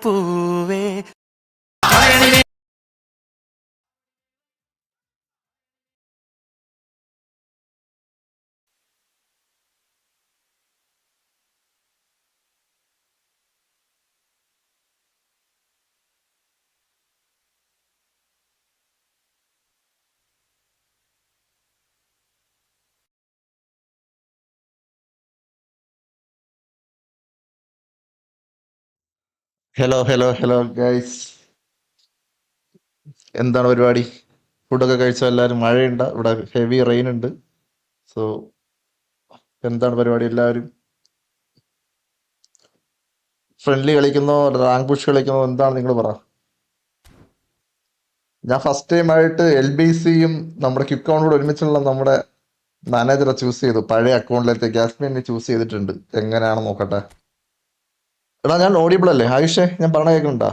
പൂവേ. Hello hello hello guys, എന്താണ് പരിപാടി? ഫുഡൊക്കെ കഴിച്ചോ എല്ലാവരും? മഴയുണ്ട് ഇവിടെ, ഹെവി റെയിൻ ഉണ്ട്. സോ എന്താണ് പരിപാടി? എല്ലാവരും ഫ്രണ്ട്ലി കളിക്കുന്നോ റാങ്ക് പുഷ് കളിക്കുന്നോ? എന്താണ് നിങ്ങൾ പറ. ഞാൻ ഫസ്റ്റ് ടൈം ആയിട്ട് LBCയും നമ്മുടെ ക്വിക്ക് അക്കൗണ്ടും ഒരുമിച്ചുള്ള നമ്മുടെ മാനേജറെ ചൂസ് ചെയ്തു. പഴയ അക്കൗണ്ടിലത്തെ ജാസ്മിനെ ചൂസ് ചെയ്തിട്ടുണ്ട്. എങ്ങനെയാണെന്ന് നോക്കട്ടെ. എടാ ഞാൻ ഓഡിയബിൾ അല്ലേ ആയുഷേ? ഞാൻ പറഞ്ഞ കേൾക്കുന്നുണ്ടാ?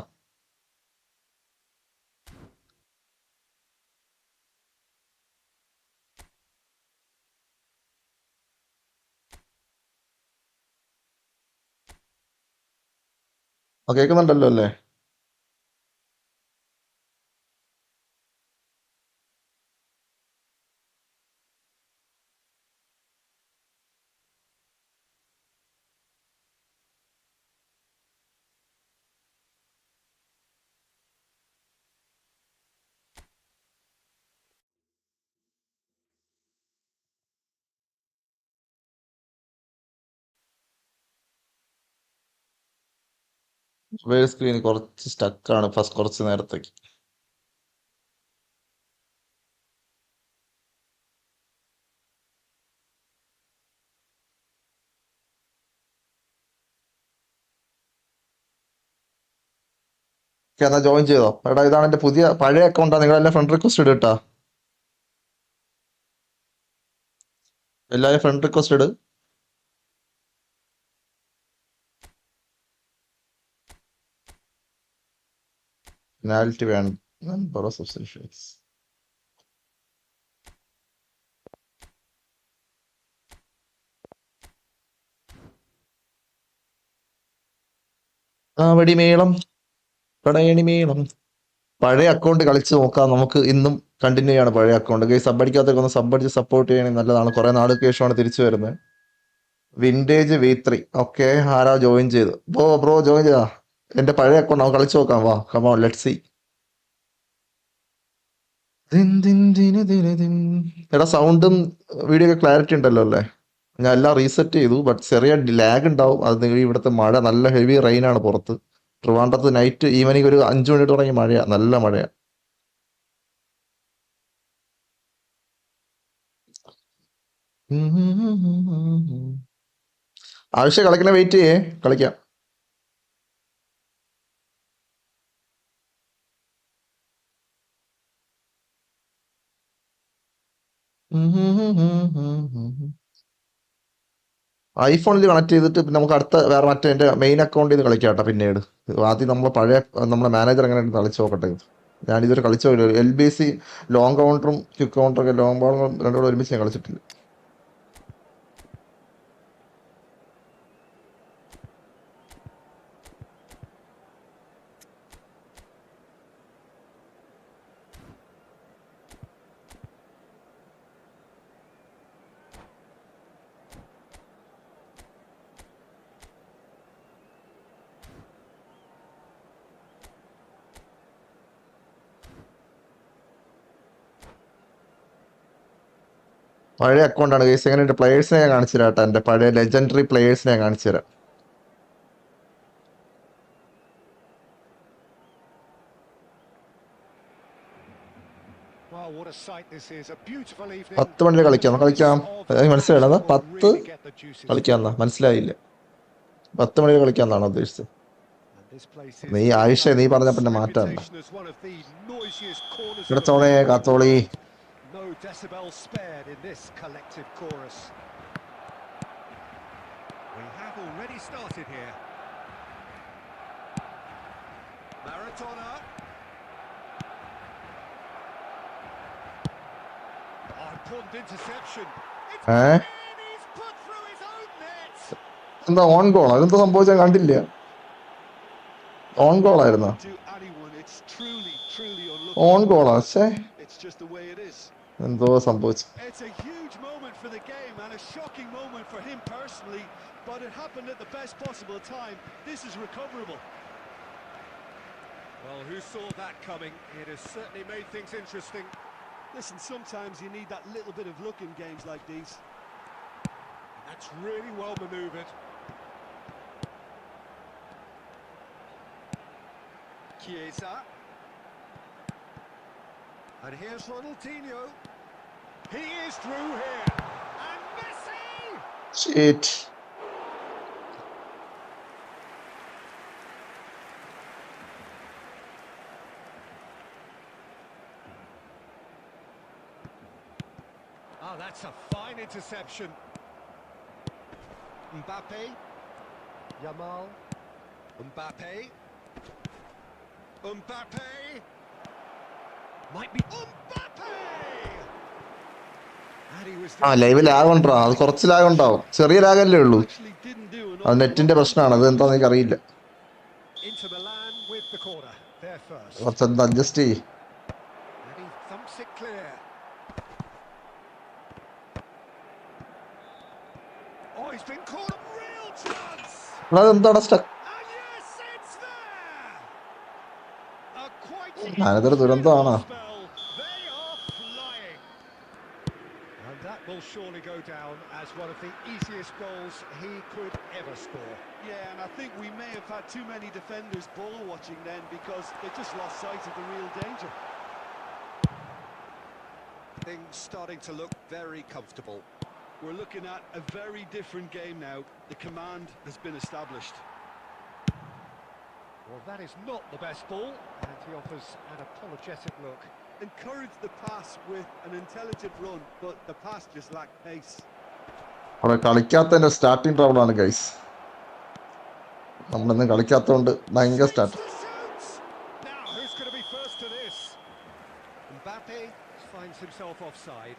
കേൾക്കുന്നുണ്ടല്ലോ അല്ലേ? സ്ക്രീൻ കുറച്ച് സ്റ്റക്കാണ് ഫസ്റ്റ് കുറച്ച് നേരത്തേക്ക്. എന്നാ ജോയിൻ ചെയ്തോ? എടാ ഇതാണ് എന്റെ പുതിയ പഴയ അക്കൗണ്ടാ. നിങ്ങളെല്ലാം ഫ്രണ്ട് റിക്വസ്റ്റ് ഇട് കേട്ടാ. എല്ലാവരും ഫ്രണ്ട് റിക്വസ്റ്റ് ഇട്. പെനാൽറ്റി വേണം. Number of substitutions. ആ വെടിമേളം പടയണിമേളം. പഴയ അക്കൗണ്ട് കളിച്ച് നോക്കാം നമുക്ക്. ഇന്നും കണ്ടിന്യൂ ചെയ്യാണ് പഴയ അക്കൗണ്ട്. സബ് അടിക്കാത്തൊക്കെ ഒന്ന് സബ് അടിച്ച് സപ്പോർട്ട് ചെയ്യണമെങ്കിൽ നല്ലതാണ്. കുറെ നാൾക്ക് ശേഷമാണ് തിരിച്ചു വരുന്നത്. Vintage V3. ഓക്കെ, ആരാ ജോയിൻ ചെയ്ത്? ബ്രോ ജോയിൻ ചെയ്താ? എന്റെ പഴയ അക്കൗണ്ട് നമുക്ക് കളിച്ചു നോക്കാം. വാ കമോൺ ലെറ്റ്സ് സീ. എടാ സൗണ്ടും വീഡിയോ ഒക്കെ ക്ലാരിറ്റി ഉണ്ടല്ലോ അല്ലേ? ഞാൻ എല്ലാം റീസെറ്റ് ചെയ്തു. ബട്ട് ചെറിയ ലാഗ് ഉണ്ടാവും. അത് ഇവിടുത്തെ മഴ നല്ല ഹെവി റെയിൻ ആണ് പുറത്ത്. ട്രിവാൻഡ്രത്ത് നൈറ്റ് ഈവനിങ് ഒരു 5 മണി തുടങ്ങി മഴയാ, നല്ല മഴയാ. ആവശ്യം കളിക്കണ വെയിറ്റ് ചെയ്യേ, കളിക്കാം. ഐഫോണിൽ കണക്ട് ചെയ്തിട്ട് പിന്നെ നമുക്ക് അടുത്ത വേറെ മറ്റേ എൻ്റെ മെയിൻ അക്കൗണ്ടിൽ നിന്ന് കളിക്കാം കേട്ടോ പിന്നീട്. ആദ്യം നമ്മൾ പഴയ നമ്മുടെ മാനേജർ എങ്ങനെ കളിച്ച് നോക്കട്ടെ. ഞാനിതുവരെ കളിച്ചോ LBC ലോങ് കൗണ്ടറും ക്വിക്ക് കൗണ്ടറും ഒക്കെ ലോങ് ബോളും രണ്ടുകൂടെ ഒരുമിച്ച് ഞാൻ കളിച്ചിട്ടില്ല. പഴയ അക്കൗണ്ടാണ് കേസ്. എങ്ങനെ എൻ്റെ പ്ലേയേഴ്സിനെ ഞാൻ കാണിച്ചു തരാം കേട്ടോ. എൻ്റെ പഴയ ലെജൻഡറി പ്ലേയേഴ്സിനെ ഞാൻ കാണിച്ചു തരാം. What a sight this is. A beautiful evening. 10 മണിയിൽ കളിക്കാം മനസ്സിലായില്ല. 10 കളിക്കാന്നാ മനസ്സിലായില്ല. 10 മണിയിൽ കളിക്കാന്നാണോ ഉദ്ദേശിച്ചത്? നീ ആയിഷ നീ പറഞ്ഞ പിന്നെ മാറ്റാണ്ട. കിടത്തോളേ കാത്തോളി. No decibels spared in this collective chorus. We have already started here. Maratona. Important interception. He's put through his own net. എന്താ ഓൺ ഗോൾ? അതെന്താ സംഭവിച്ചാൽ കണ്ടില്ല. ഓൺ ഗോൾ That ആയിരുന്നോ? would do anyone. It's truly unlucky, on but ഗോളാ? പക്ഷേ it's just the way it is. എന്തോ സംഭവിച്ചു. It's a huge moment for the game and a shocking moment for him personally, but it happened at the best possible time. This is recoverable. Well, who saw that coming? It has certainly made things interesting. Listen, sometimes you need that little bit of luck in games like these. That's really well manoeuvred. Chiesa. And here's Ronaldinho. He is through here. And Messi! Shit. Oh, that's a fine interception. Mbappe. Yamal. Mbappe. Mbappe. Might be Mbappe! And he was live lag ഉണ്ടോ? അത് കുറച്ച് lag ഉണ്ടാവും. ചെറിയ ലാഗല്ലേ ഉള്ളൂ. actually didn't do an അത് awful നെറ്റിന്റെ lot. പ്രശ്നമാണ്. അത് എന്താണെന്ന് എനിക്ക് അറിയില്ല. Inter Milan with the corner. There first. കുറച്ചെന്താ അഡ്ജസ്റ്റ് ചെയ്യ്. And he thumps it clear. Oh, he's been caught a real chance. അതെന്താണ് stuck? And yes, it's there. A quite അതൊരു incredible ദുരന്തമാണ്. spell. They are flying. And that will surely go down as one of the easiest goals he could ever score. Yeah, and I think we may have had too many defenders ball watching then because they just lost sight of the real danger. Things starting to look very comfortable. We're looking at a very different game now. The command has been established. Well, that is not the best ball, and he offers an apologetic look. Encouraged the pass with an intelligent run, but the pass just lacked pace. അവിടെ കളിക്കാത്തതിന്റെ starting trouble ആണ് guys. നമ്മളിന്ന് കളിക്കാത്തതുകൊണ്ട് ഭയങ്കര start. Now, who's going to be first to this? Mbappe finds himself offside.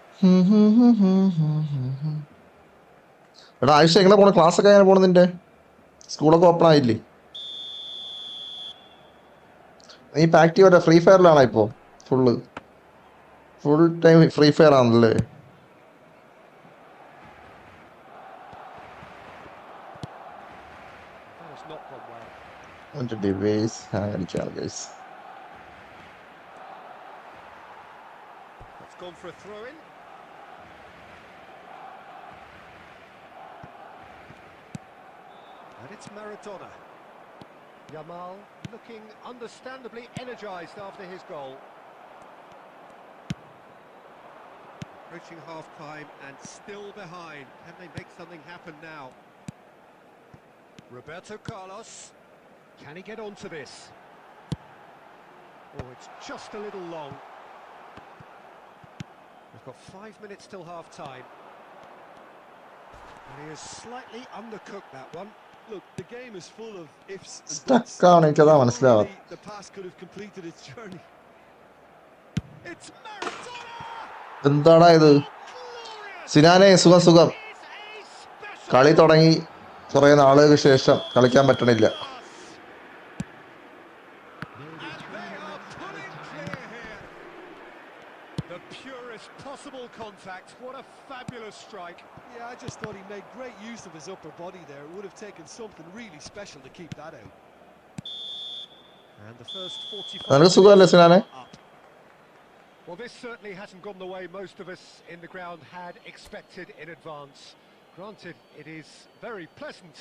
എടാ ആയിഷ എങ്ങനെ പോണ? Class ഒക്കെ എങ്ങനെ പോണു നിന്റെ? സ്കൂളൊക്കെ ഓപ്പൺ ആയില്ലേ? നീ ആക്റ്റീവ് ആയിട്ട് ഫ്രീ ഫയറിലാണോ ഇപ്പോൾ? ഫുൾ ടൈം ഫ്രീ ഫയർ ആണല്ലേ? That has not gone well. എൻ്റെ ഡിവൈസ് ഹാങ് അടിക്കാണ് guys. It's gone for a throw-in. And it's Maradona. Yamal looking understandably energised after his goal. Approaching half-time and still behind. Can they make something happen now? Roberto Carlos. Can he get onto this? Oh, it's just a little long. We've got 5 minutes till half-time. And he has slightly undercooked that one. Look, the game is full of ifs and buts. സ്റ്റക്കാണ്, എനിക്കതാ മനസ്സിലാവാ. The pass could have completed its journey. It's Maradona! എന്താടാ ഇത്? സിനാനെ സുഖം. കളി തുടങ്ങി കുറെ നാളുകൾക്ക് ശേഷം കളിക്കാൻ പറ്റണില്ല. The purest possible contact. What a fabulous strike. Yeah, I just thought he made great use of his upper body there. It would have taken something really special to keep that out. And the first 45 നിനക്ക് സുഖമല്ലേ സിനാനെ? Well, this certainly hasn't gone the way most of us in the ground had expected in advance. Granted, it is very pleasant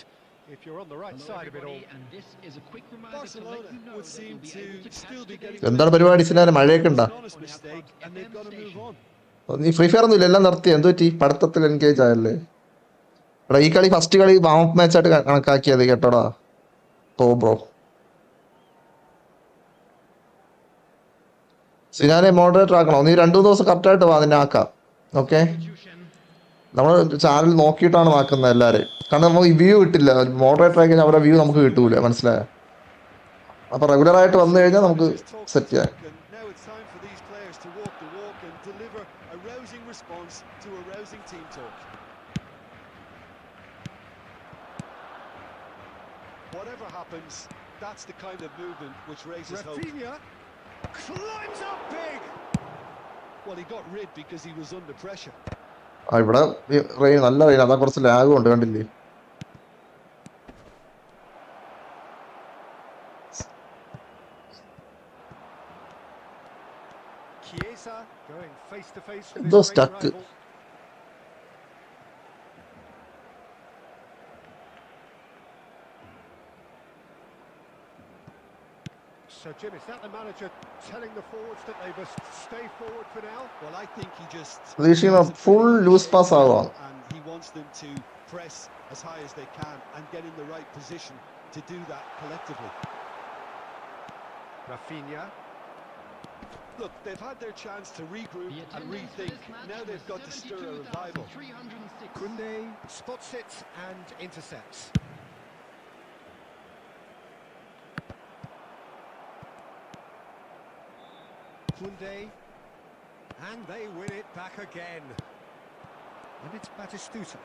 if you're on the right side of it all. Barcelona would seem to still be getting... എന്താണ് പരിപാടി സിനാനെ? മഴയൊക്കെ ഉണ്ടോ? And they've got to move on. നീ free fire ഒന്നും ഇല്ല, എല്ലാം നിർത്തി. എന്ത് പറ്റി? പഠിത്തത്തിൽ എൻഗേജ് ആയല്ലേ? എടാ ഈ കളി ഫസ്റ്റ് കളി വാം അപ്പ് മാച്ച് ആയിട്ട് കണക്കാക്കിയത് കേട്ടോടാ. Bro സിനാനെ moderator ആക്കണോ? നീ 2-3 ദിവസം കറക്റ്റായിട്ട് വാ, നിന്നെ ആക്കാം. ഓക്കെ, നമ്മൾ ചാനൽ നോക്കിയിട്ടാണ് ആക്കുന്നത് എല്ലാവരും. കാരണം നമുക്ക് വ്യൂ കിട്ടില്ല. മോഡറേറ്റർ ആയി കഴിഞ്ഞാൽ അവരുടെ വ്യൂ നമുക്ക് കിട്ടൂല, മനസ്സിലായോ? അപ്പൊ റെഗുലർ ആയിട്ട് വന്നു കഴിഞ്ഞാൽ നമുക്ക് സെറ്റ് ചെയ്യാം. Whatever happens, That's the kind of movement which raises Rafinha climbs up big. Well, he got rid because he was under pressure. ഇവിടെ റെയിൻ നല്ല റെയിൻ, അതാ കുറച്ച് ലാഗും ഉണ്ട്, കണ്ടില്ലേ? Chiesa going face to face with എന്തോ his great stuck. rival. So, Jim, is that the manager telling the forwards that they must stay forward for now? Well, I think he just... പ്രതീക്ഷിക്കുന്ന full loose pass ആവാം. And he wants them to press as high as they can and get in the right position to do that collectively. Rafinha. Look, they've had their chance to regroup and rethink. Now they've got to stir a revival. Kunde spots it and intercepts. Kunde, and they win it back again. And it's Batistuta.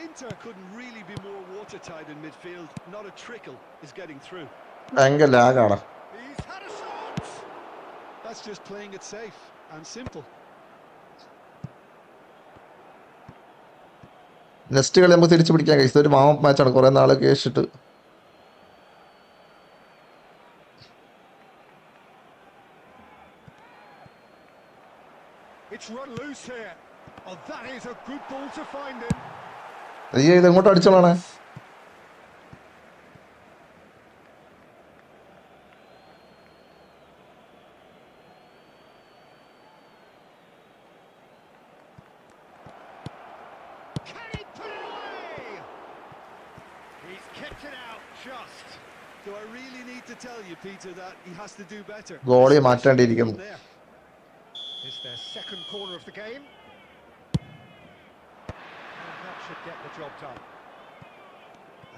Inter couldn't really be more watertight in midfield. Not a trickle is getting through. ഭയങ്കര ലാഗാണ്. He's had a shot. That's just playing it safe and simple. Next കളി നമുക്ക് തിരിച്ചു പിടിക്കാൻ കഴിയും. ഇതൊരു warm മാച്ചാണ്, കുറെ നാൾ കേസിട്ട്. It's run loose here. Oh, that is a good ball to find him. അയ്യേ, ഇത് എങ്ങോട്ട് അടിച്ചോളാണ്? Can he put it away? He's kicked it out just. Do I really need to tell you, Peter, that he has to do better? ഗോളിയെ മാറ്റേണ്ടിയിരിക്കുന്നു. It's their second corner of the game. And that should get the job done.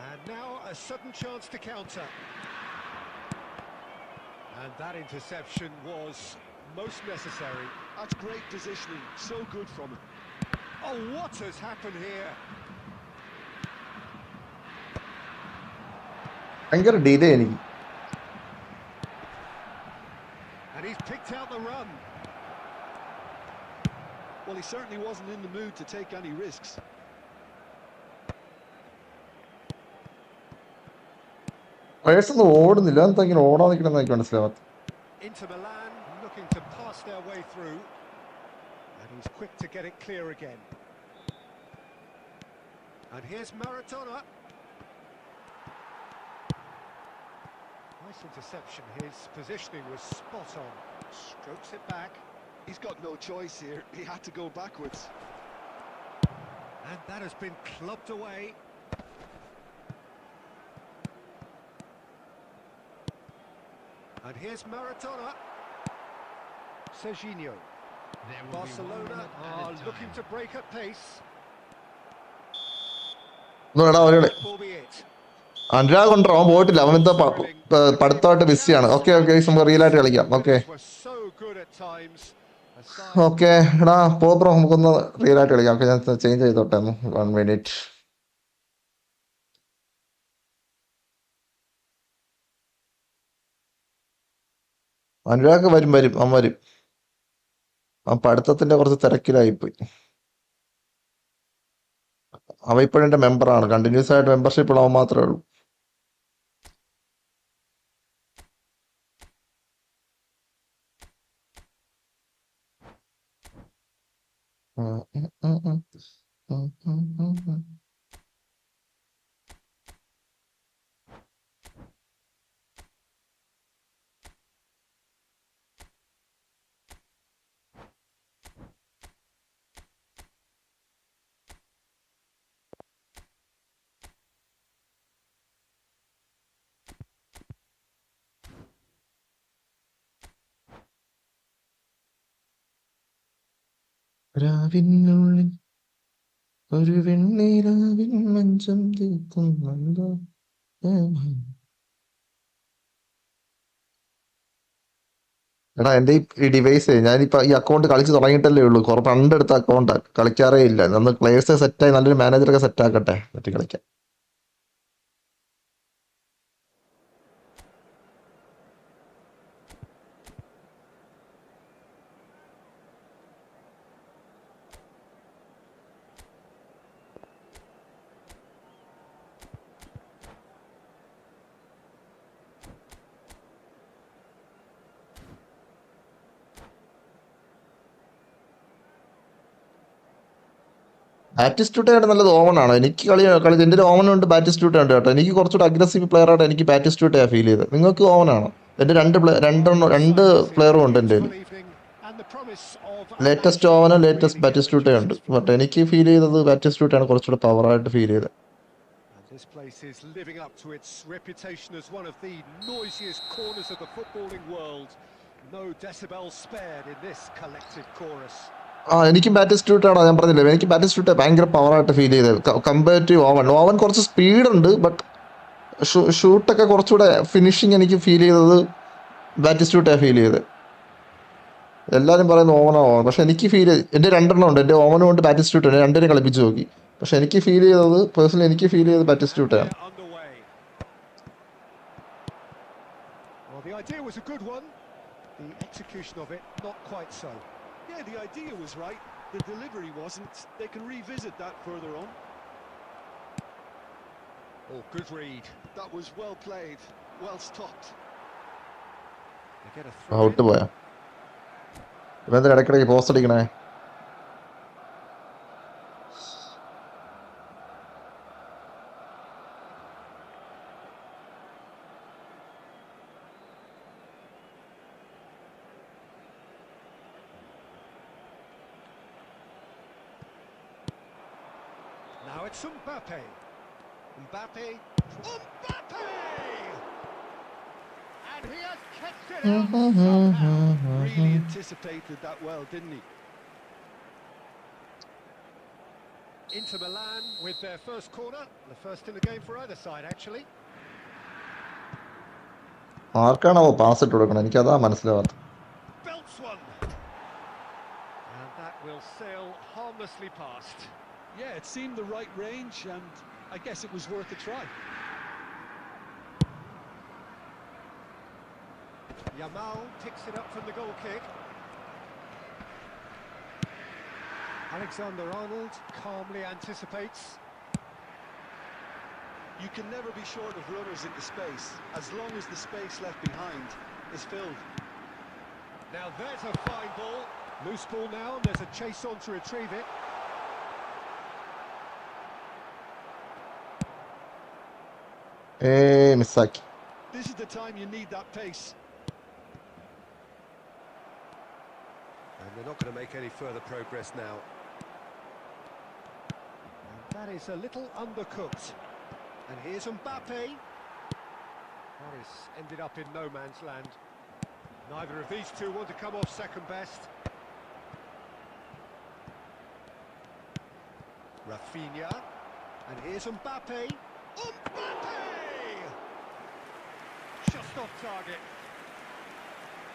And now a sudden chance to counter. And that interception was most necessary. That's great positioning, so good from him. Oh, what has happened here? ഭയങ്കര delay എനിക്ക്. And he's picked out the run. Well, he certainly wasn't in the mood to take any risks. Players ഒന്നും ഓടുന്നില്ല, എന്താ ഇങ്ങനെ ഓടാൻ നിൽക്കണമെന്ന് എനിക്ക് മനസ്സിലാവാത്ത. Inter Milan looking to pass their way through. And he's quick to get it clear again. And here's Maradona. Nice interception. His positioning was spot on. Strokes it back. He's got no choice here. He had to go backwards. And that has been clubbed away. And here's Maradona. Serginho. Barcelona are looking to break at pace. Anurag കൊണ്ടോ, അവൻ പോയിട്ടില്ല, അവൻ എന്താ പഠിത്തമായിട്ട് ബിസിയാണ്. Okay okay, നമുക്ക് റിയലായിട്ട് കളിക്കാം. Okay okay, എടാ പോ ബ്രോ, നമുക്കൊന്ന് റിയലായിട്ട് കളിക്കാം. ഓക്കെ, ഞാൻ ചേഞ്ച് ചെയ്തോട്ടെ 1 മിനിറ്റ്. അനുരാഗ് വരും വരും, അവൻ വരും. അവൻ പഠിത്തത്തിന്റെ കുറച്ച് തിരക്കിലായിപ്പോയി. അവൻ ഇപ്പോഴും എൻ്റെ മെമ്പറാണ്, കണ്ടിന്യൂസ് ആയിട്ട് മെമ്പർഷിപ്പ് ഉള്ള അവൻ മാത്രമേ ഉള്ളൂ. രാവിനുള്ളിൽ ഒരു വെണ്ണീരാവിൻ മഞ്ചം തീർക്കുന്നുണ്ടോ? എടാ, എൻ്റെ ഈ ഡിവൈസ് ഞാനിപ്പോ ഈ അക്കൗണ്ട് കളിച്ച് തുടങ്ങിയിട്ടല്ലേ ഉള്ളൂ. കുറെ പണ്ടെടുത്ത അക്കൗണ്ടാ, കളിക്കാറേ ഇല്ല. നമ്മൾ പ്ലേയേഴ്സ് സെറ്റായി നല്ലൊരു മാനേജറൊക്കെ സെറ്റ് ആക്കട്ടെ, എന്നിട്ട് കളിക്കാം. ബാറ്റിസ്റ്റൂട്ടയുടെ നല്ലത് ഓവനാണ്. എനിക്ക് കളി എൻ്റെ ഒരു ഓവനുണ്ട്, ബാറ്റിസ്റ്റൂട്ട ഉണ്ട് കേട്ടോ. എനിക്ക് കുറച്ചുകൂടെ അഗ്രസീവ് പ്ലെയർ ആയിട്ട് എനിക്ക് ബാറ്റിസ്റ്റൂട്ടയാണ് ഫീൽ ചെയ്തത്. നിങ്ങൾക്ക് ഓവനാണോ? എൻ്റെ രണ്ട് പ്ലെയറും ഉണ്ട് എൻ്റെ കയ്യിൽ. ലേറ്റസ്റ്റ് ഓവനും ലേറ്റസ്റ്റ് ബാറ്റിസ്റ്റൂട്ടയും ഉണ്ട്. ബട്ട് എനിക്ക് ഫീൽ ചെയ്തത് ബാറ്റിസ്റ്റൂട്ടയാണ് കുറച്ചുകൂടെ പവറായിട്ട് ഫീൽ ചെയ്തത്. This place is living up to its reputation as one of the noisiest corners of the footballing world. No decibels spared in this collective chorus. എനിക്കും ബാറ്റിസ്റ്റൂട്ടാണ്, ഞാൻ പറഞ്ഞില്ലേ, എനിക്ക് ബാറ്റിസ്റ്റൂട്ട് ഭയങ്കര പവറായിട്ട് ഫീൽ ചെയ്തത് കമ്പാരിറ്റീവ് ഓവൻ കുറച്ച് സ്പീഡുണ്ട്. ബട്ട് ഷൂട്ടൊക്കെ കുറച്ചുകൂടെ ഫിനിഷിങ് എനിക്ക് ഫീൽ ചെയ്തത് ബാറ്റിസ്റ്റൂട്ടാണ് ഫീൽ ചെയ്തത്. എല്ലാവരും പറയുന്നത് ഓവനോ, പക്ഷെ എനിക്ക് ഫീൽ എൻ്റെ രണ്ടെണ്ണം ഉണ്ട്, എൻ്റെ ഓവനും ഉണ്ട് ബാറ്റിസ്റ്റൂട്ട് ഉണ്ട്. രണ്ടിനെ കളിപ്പിച്ച് നോക്കി. പക്ഷെ എനിക്ക് ഫീൽ ചെയ്തത് പേഴ്സണലി എനിക്ക് ഫീൽ ചെയ്തത് ബാറ്റിസ്റ്റൂട്ടാണ്. Well, the idea was a good one. The execution of it, not quite so. Yeah, the idea was right. The delivery wasn't. They can revisit that further on. Oh, good read. That was well played. Well stopped. They get a throw. Out പോയാ ഇവന്തിന് ഇടയ്ക്കിടയ്ക്ക് post അടിക്കണേ. Now it's Mbappe. Mbappe. Mbappe! And he has kept it out somehow. Really anticipated that well, didn't he? Inter Milan with their first corner. The first in the game for either side, actually. ആർക്കാണോ pass ഇട്ട് കൊടുക്കണം, എനിക്കതാ മനസ്സിലാവാത്ത. Belts one. And that will sail harmlessly past. Yeah, it seemed the right range, and I guess it was worth a try. Yamal picks it up from the goal kick. Alexander-Arnold calmly anticipates. You can never be short of runners into space, as long as the space left behind is filled. Now there's a fine ball. Loose ball now, and there's a chase on to retrieve it. മിസ്സാക്കി. This is the time you need that pace. And they're not going to make any further progress now. And that is a little undercooked. And here's Mbappe. That is ended up in no man's land. Neither of these two want to come off second best. Rafinha. And here's Mbappe. Mbappe! Just off target.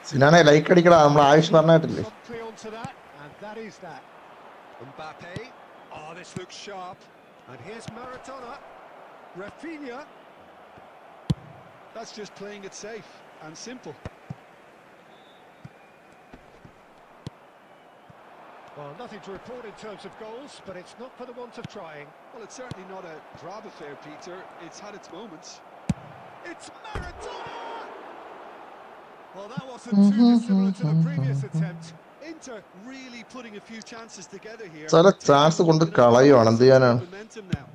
സിനാനെ like അടിക്കടാ, നമ്മൾ ആവശ്യം പറഞ്ഞിട്ടില്ലേ. Promptly onto that, and that is that. Mbappe. Oh, this looks sharp. And here's Maradona. Rafinha. That's just playing it safe and simple. Well, nothing to report in terms of goals, but it's not for the want of trying. Well, it's certainly not a drab affair, Peter. It's had its moments. It's Maradona! Well, that wasn't too dissimilar to the previous attempt. Inter really putting a few chances together here. ചില chance കൊണ്ട് കളയുവാണ്, എന്ത് ചെയ്യാനാണ്. Momentum now.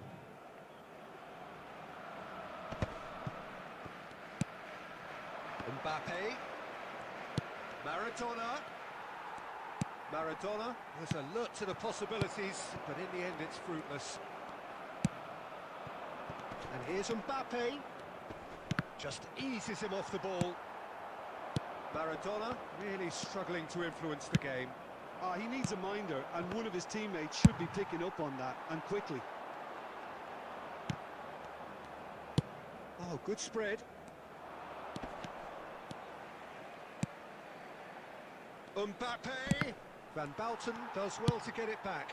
Mbappe. Maradona. Maradona was alert to the possibilities, but in the end it's fruitless. And here's Mbappe. Just eases him off the ball. Maradona really struggling to influence the game. He needs a minder, and one of his teammates should be picking up on that, and quickly. Oh, good spread. Mbappe! Van Bauten does well to get it back.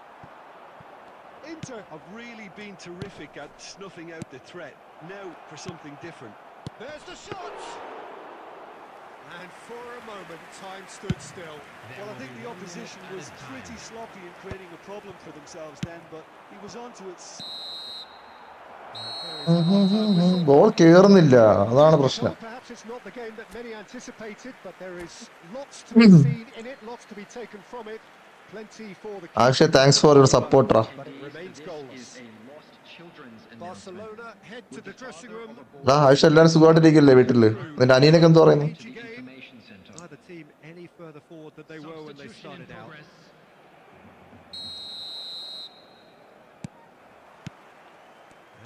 Inter have really been terrific at snuffing out the threat. Now for something different. There's the shot! And for a moment, time stood still. Well, I think the opposition was pretty sloppy in creating a problem for themselves then, but he was onto it. Ball കേറുന്നില്ല, അതാണ് പ്രശ്നം. Perhaps it's not the game that many anticipated, but there is lots to be seen in it, lots to be taken from it. Plenty for the Akshay, keeper thanks to for your recover, support, ra. but it remains goalless. Barcelona head to the dressing room. Akshay, എല്ലാവരും സുഖമായിട്ടിരിക്കില്ലേ വീട്ടില്? നിന്റെ അനിയനൊക്കെ എന്ത് പറയുന്നു? Cagey game. Neither team any further forward than they were when they started out.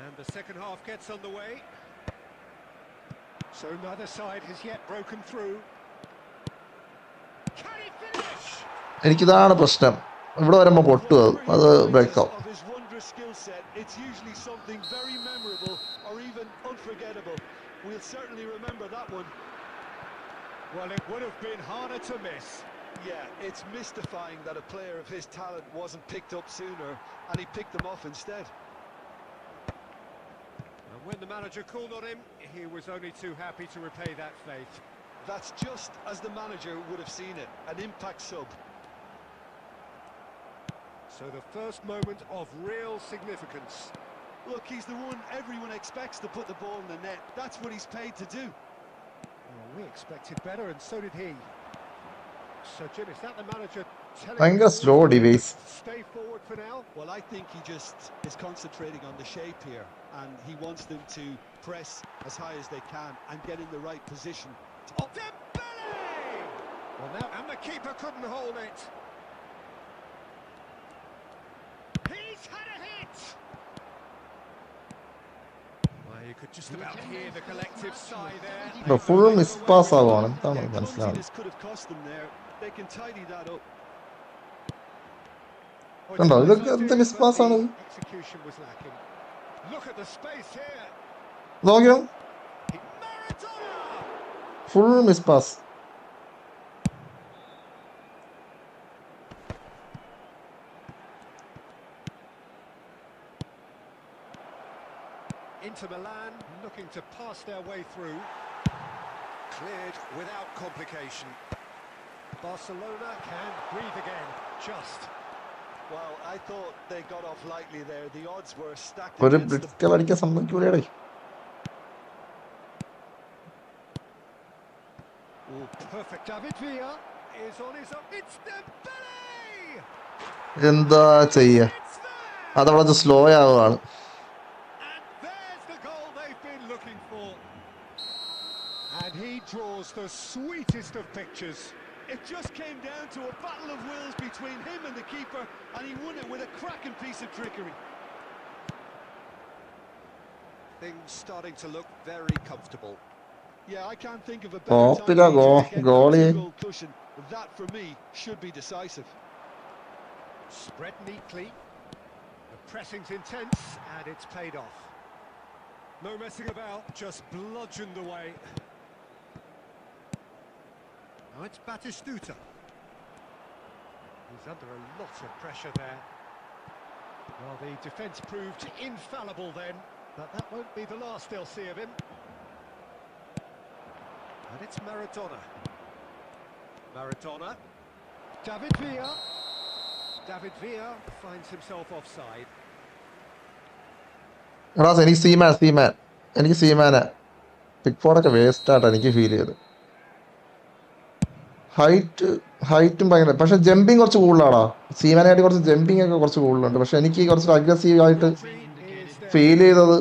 And the second half gets underway. So neither side has yet broken through. Can he finish? എനിക്കിതാണ് പ്രശ്നം. ഇവിടെ വരുമ്പോ പൊട്ടുക അത് ബ്രേക്കാവും. Of his wondrous skill set, it's usually something very memorable or even unforgettable. We'll certainly remember that one. Well, it would have been harder to miss. Yeah, it's mystifying that a player of his talent wasn't picked up sooner and he picked them off instead. And when the manager called on him, he was only too happy to repay that faith. That's just as the manager would have seen it, an impact sub. So the first moment of real significance. Look, he's the one everyone expects to put the ball in the net. That's what he's paid to do. Well, we expected better, and so did he. So, Jim, is that the manager telling ഭയങ്കര slow device. stay forward for now? Well, I think he just is concentrating on the shape here, and he wants them to press as high as they can and get in the right position. Oh, Dembele! Well, now, and the keeper couldn't hold it. He's had a hit! Well, you could just about hear the collective sigh there. Full miss pass ആവുകയാണ്. എന്താണ് Yeah, മനസ്സിലാവുന്നത്? clumsiness could have cost them there. They can tidy that up. കണ്ടോ ഇതൊക്കെ എന്ത് miss pass ആണ്? Execution was lacking. Look at the space here. നോക്കിയോ Maradona! Full miss pass. Inter Milan looking to pass their way through. Cleared without complication. Barcelona can breathe again, just. Well, I thought they got off lightly there. The odds were stacked ഒരു against them. ബ്രിക്കൽ അടിക്കാൻ സമ്മതിക്കൂലേ? Oh, perfect. David Villa is on his own. It's Dembele! എന്താ ചെയ്യ? It's there! അതവിടെ slow ആവുകയാണ്. And there's the goal they've been looking for. And he draws the sweetest of pictures. It just came down to a battle of wills between him and the keeper, and he won it with a cracking piece of trickery. Things starting to look very comfortable. Yeah, I can't think of a better time to get goalie. that two-goal cushion. That, for me, should be decisive. Spread neatly. The pressing's intense, and it's paid off. No messing about, just bludgeoned away. Now it's Batistuta. He's under a lot of pressure there. Well, the defence proved infallible then, but that won't be the last they'll see of him. And it's Maradona. Maradona. David Villa. David Villa finds himself offside. എനിക്ക് Zeeman എനിക്ക് സീമാനെ pic ഫോർഡൊക്കെ waste ആയിട്ടാണ് എനിക്ക് feel ചെയ്തത്. ഹൈറ്റും ഭയങ്കര, പക്ഷെ jumping കുറച്ച് കൂടുതലാടാ. സീമാനായിട്ട് കുറച്ച് ജമ്പിങ് ഒക്കെ കുറച്ച് കൂടുതലുണ്ട്. പക്ഷെ എനിക്ക് കുറച്ച് അഗ്രസീവ് ആയിട്ട് ഫീൽ ചെയ്തത്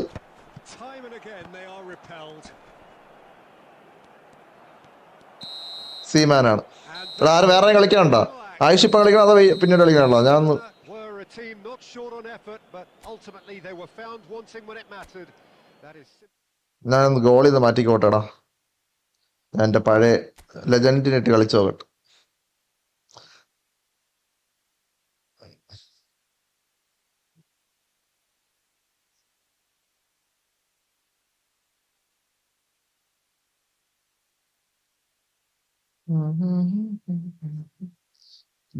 സീമാനാണ്. ആര് വേറെ കളിക്കാനുണ്ടോ? ആയിഷ് ഇപ്പം കളിക്കണം അതോ പിന്നീട് കളിക്കാനുണ്ടോ? ഞാനൊന്ന് ഗോൾ ചെയ്ത് മാറ്റിക്കോട്ടെടാ. ഞാൻ എൻ്റെ പഴയ ലെജൻഡിനിട്ട് കളിച്ചു നോക്കട്ടെ.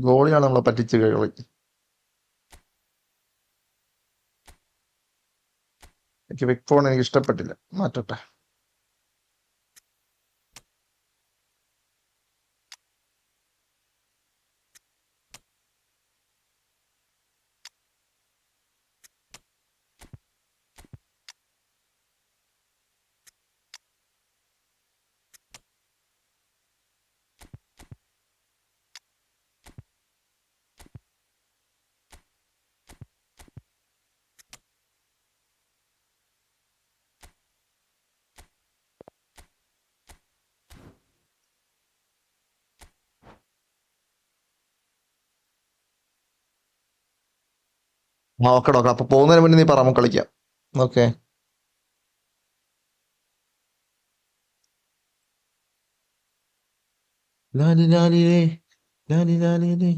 ഗോളിയാണ് നമ്മളെ പറ്റിച്ച് കളി. എനിക്ക് ബിഗ് ഫോൺ എനിക്ക് ഇഷ്ടപ്പെട്ടില്ല, മാറ്റട്ടെ. ഓക്കെ നോക്കാം. അപ്പൊ പോകുന്നതിന് മുന്നേ നീ പറ, നമുക്ക് കളിക്കാം. ഓക്കെ. ലാലി ലാലിലേ, ലാലി ലാലിലേ,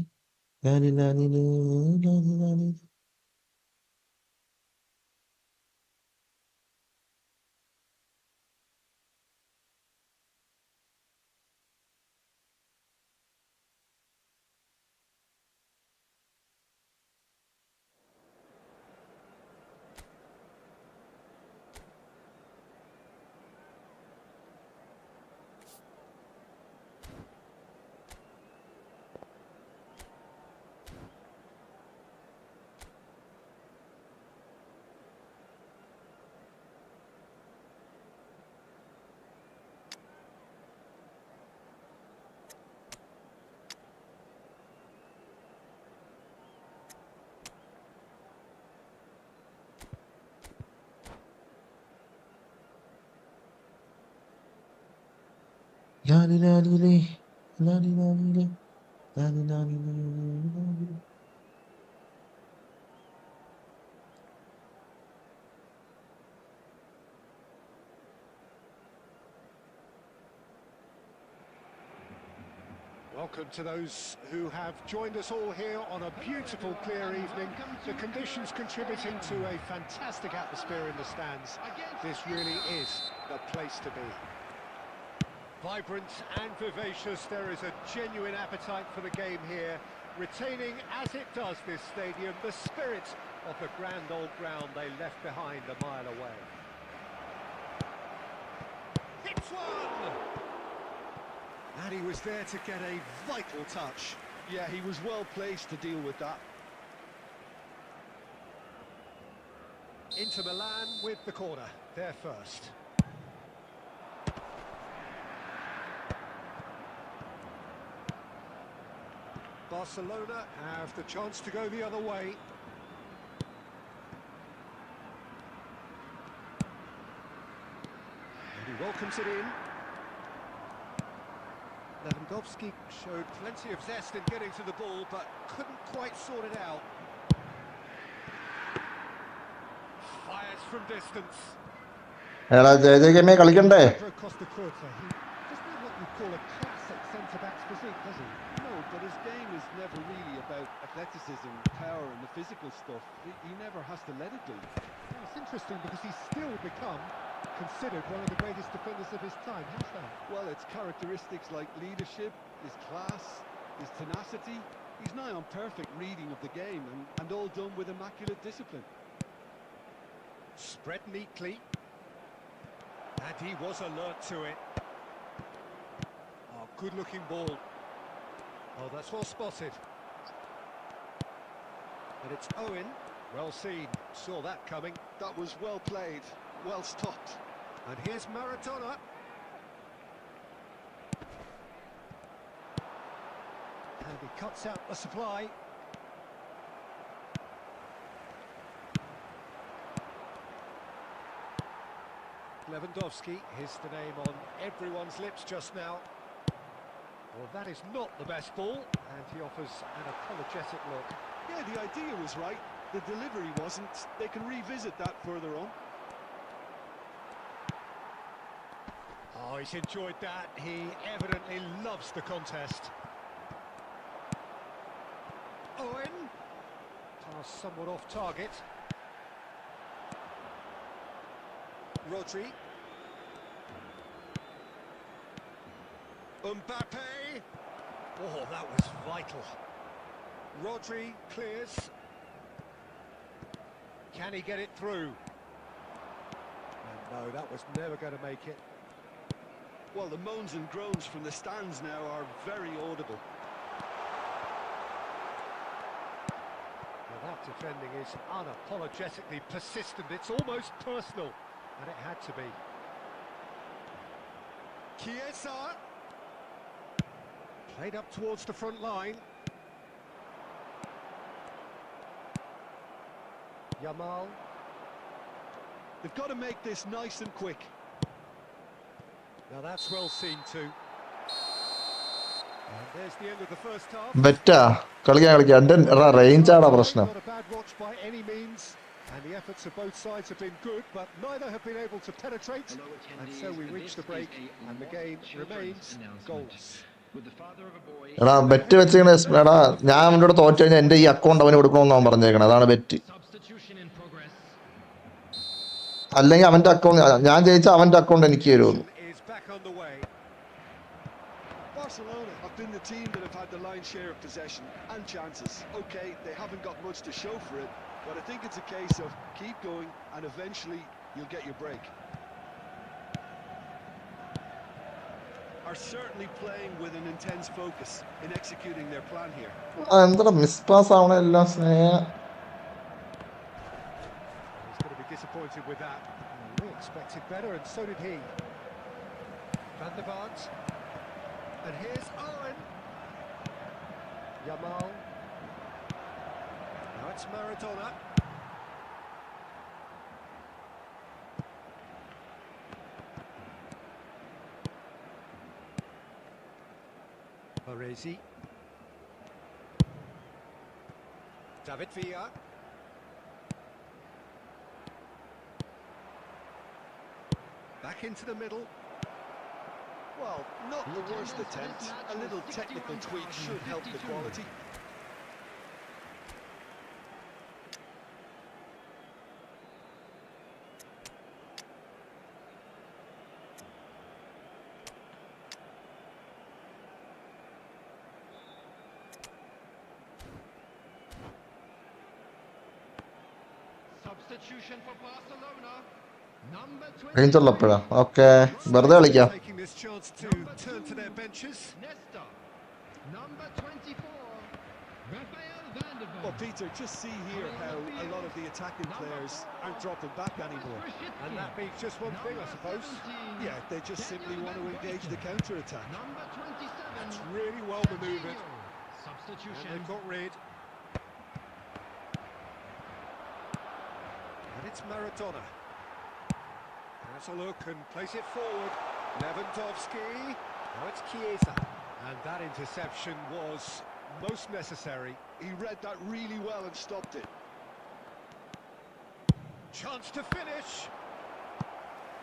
ലാലി ലാലിലേ, ലാലി ലാലി. ലാലി ലാലിലേ, ലാലി ലാലിലേ, ലാലി ലാലിലേ, ലാലി. Welcome to those who have joined us all here on a beautiful, clear evening. The conditions contributing to a fantastic atmosphere in the stands. This really is the place to be. Vibrant and vivacious, there is a genuine appetite for the game here, retaining, as it does this stadium, the spirit of the grand old ground they left behind a mile away. Hits one! And he was there to get a vital touch. Yeah, he was well placed to deal with that. Inter Milan with the corner, there first. Barcelona have the chance to go the other way. And he welcomes it in. Lewandowski showed plenty of zest in getting to the ball, but couldn't quite sort it out. Fires from distance. എടാ ജയജയമേ കളിക്കണ്ടേ? Across the quarter. He doesn't have what you call a classic centre-back's physique, does he? No, but his game is never really about athleticism, power and the physical stuff. He never has to let it do. Well, it's interesting because he's still become considered one of the greatest defenders of his time. How's that? Well, it's characteristics like leadership, his class, his tenacity. He's nigh on perfect reading of the game and all done with immaculate discipline. Spread neatly. And he was alert to it. Oh, good-looking ball. Oh, that's well spotted. And it's Owen. Well seen. Saw that coming. That was well played, well stopped. And here's Maradona. And he cuts out the supply. Lewandowski is the name on everyone's lips just now. Well, that is not the best ball, and he offers an apologetic look. Yeah, the idea was right. The delivery wasn't. They can revisit that further on. Oh, he's enjoyed that. He evidently loves the contest. Owen. Pass somewhat off target. Rodri. Mbappe. Oh, that was vital. Rodri clears. Can he get it through? And no, that was never going to make it. Well, the moans and groans from the stands now are very audible. Well, that defending is unapologetically persistent. It's almost personal, and it had to be. Chiesa. Played up towards the front line. Yamal. They've got to make this nice and quick. Now that's well seen too. And There's the end of the first half. Betta കളിക്കാൻ എൻ്റെ range ആടാ പ്രശ്നം. Not a bad watch by any means. And the efforts of both sides have been good, but neither have been able to penetrate. And so we reach the break, and the game remains goalless. എടാ bet വെച്ചിങ്ങനെ എടാ ഞാൻ അവൻ്റെ കൂടെ തോറ്റു കഴിഞ്ഞാൽ എൻ്റെ ഈ account അവന് കൊടുക്കണമെന്ന് അവൻ പറഞ്ഞേക്കണം. അതാണ് ബെറ്റ്. അല്ലെങ്കിൽ അവൻ്റെ അക്കൗണ്ട് ഞാൻ ജയിച്ചാൽ അവൻ്റെ അക്കൗണ്ട് എനിക്ക് തരുമെന്ന്. Barcelona have been the team that have had the lion's share of possession and chances. Okay, they haven't got much to show for it, but I think it's a case of keep going and eventually you'll get your break. Are certainly playing with an intense focus in executing their plan here. എന്താ miss pass ആവണ എല്ലാം സ്നേഹ. He's going to be disappointed with that. We expected better, and so did he. Van der Vaart. And here's Owen. Yamal. Now it's Maradona. Baresi. David Villa. Back into the middle. Well, not the worst attempt. A little technical tweak should help the quality. Substitution for Barcelona. Range ഉള്ളപ്പോഴാ okay വെറുതെ കളിക്കാം. Well, Peter, just see here how a lot of the attacking players aren't dropping back anymore. And that means just one thing, I suppose. Yeah, they just simply want to engage the counter-attack. That's really well manoeuvred. And they've got rid. And it's Maradona. Has a look and plays it forward. Lewandowski. Now it's Chiesa. And that interception was most necessary. He read that really well and stopped it. Chance to finish.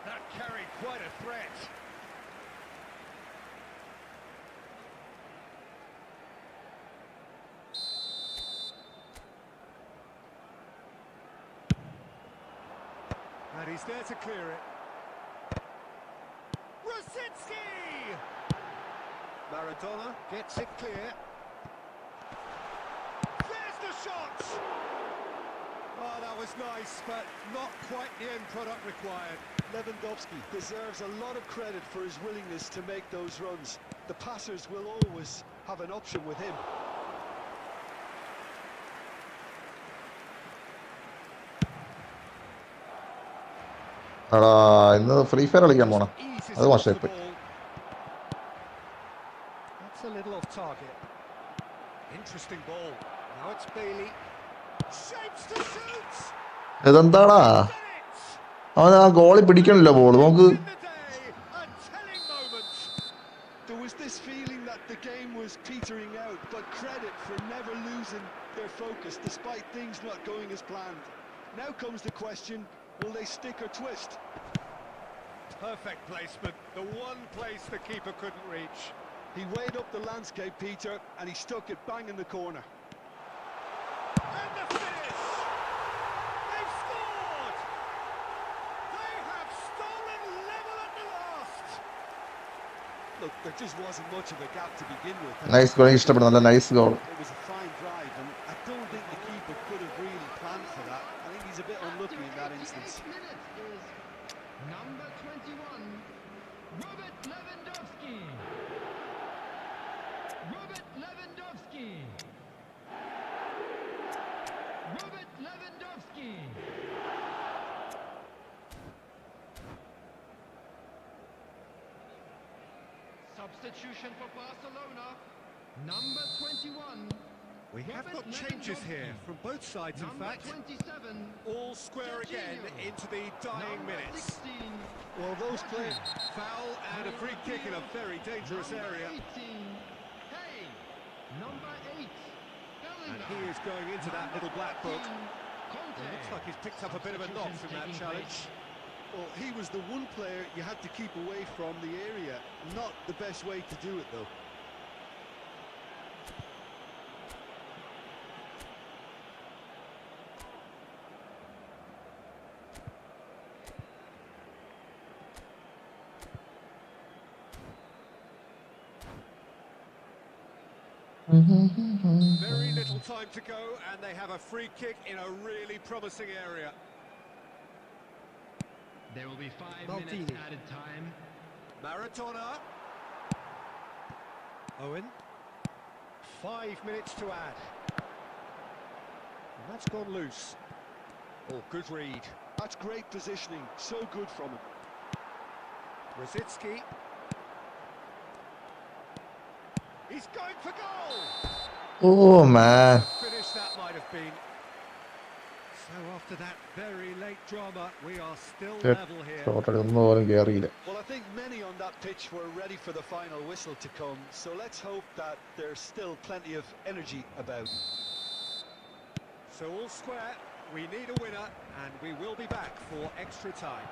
That carried quite a threat. And he's there to clear it. Rosicki! Maradona gets it clear. There's the shot! Oh, that was nice, but not quite the end product required. Lewandowski deserves a lot of credit for his willingness to make those runs. The passers will always have an option with him. എടാ ഇന്ന് free fire കളിക്കാൻ പോണം. അത് മോശമായിപ്പോയി. That's a little off target. Interesting ball. Now it's Bailey. Shapes to shoot. ഇതെന്താടാ അവൻ ആ goalie പിടിക്കണില്ല ball നോക്ക്. There was this feeling that the game was petering out, but credit for never losing their focus despite things not going as planned. Now comes the question, will they stick or twist? Perfect placement, the one place the keeper couldn't reach. He weighed up the landscape, Peter, and he stuck it bang in the corner. And the finish! They've scored! They have stolen level at the last! Look, there just wasn't much of a gap to begin with. Nice goal. ഇഷ്ടപ്പെടുന്നു. നല്ല nice goal. It was a fine drive, and I don't think the keeper could have really planned for that. I think he's a bit unlucky in that instance. Number 21, Robert Lewandowski. Robert Lewandowski. Robert Lewandowski. Substitution for Barcelona. Number 21. We have got changes here from both sides, in fact. 27. All square again into the dying minutes. 16. Well, Foul and a free kick in a very dangerous area. 18. Hey. Number 8. And he is going into that little black book. It looks like he's picked up a bit of a knock from that challenge. Well, he was the one player you had to keep away from the area. Not the best way to do it, though. Very little time to go, and they have a free kick in a really promising area. There will be 5 Maldini. minutes added time. Maradona. Owen. 5 minutes to add. And that's gone loose. Oh, good read. That's great positioning. So good from him. Rosicki. He's going for goal! Oh man. Finish that might have been. So after that very late drama, we are still level here. ഒന്നും പോലും കേറിയില്ല. Well, I think many on that pitch were ready for the final whistle to come, so let's hope that there's still plenty of energy about. So all square, we need a winner, and we will be back for extra time.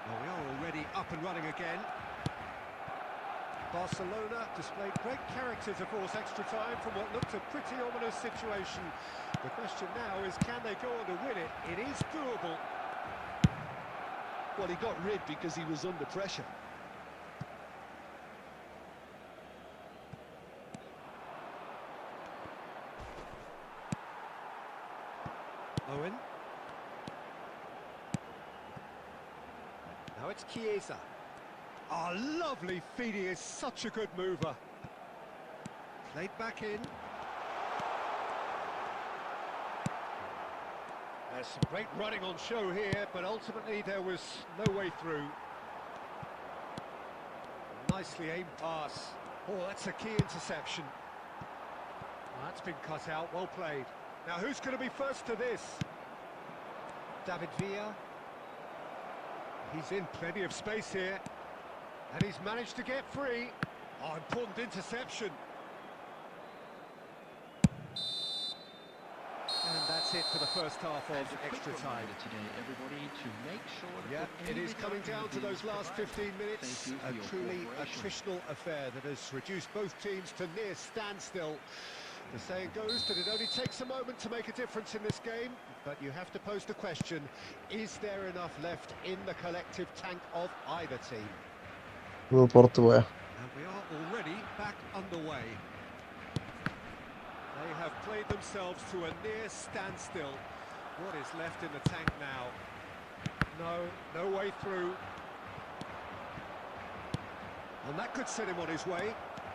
Well, we are already up and running again. Barcelona displayed great character to force extra time from what looked a pretty ominous situation. The question now is, can they go on to win it? It is doable. Well, he got rid because he was under pressure. Owen. Now it's Chiesa. Oh, lovely feed, he is such a good mover. Played back in. There's some great running on show here, but ultimately there was no way through. Nicely aimed pass. Oh, that's a key interception. Well, that's been cut out, well played. Now who's going to be first to this? David Villa. He's in plenty of space here. And he's managed to get free. Oh, important interception. And that's it for the first half of extra time. Today, everybody, to make sure Yeah, it is coming down to those last 15 minutes. A truly attritional affair that has reduced both teams to near standstill. The saying goes that it only takes a moment to make a difference in this game, but you have to pose the question, is there enough left in the collective tank of either team? പുറത്തു പോയാ. And we are already back underway. They have played themselves to a near standstill. What is left in the tank now? No way through. And that could set him on his way.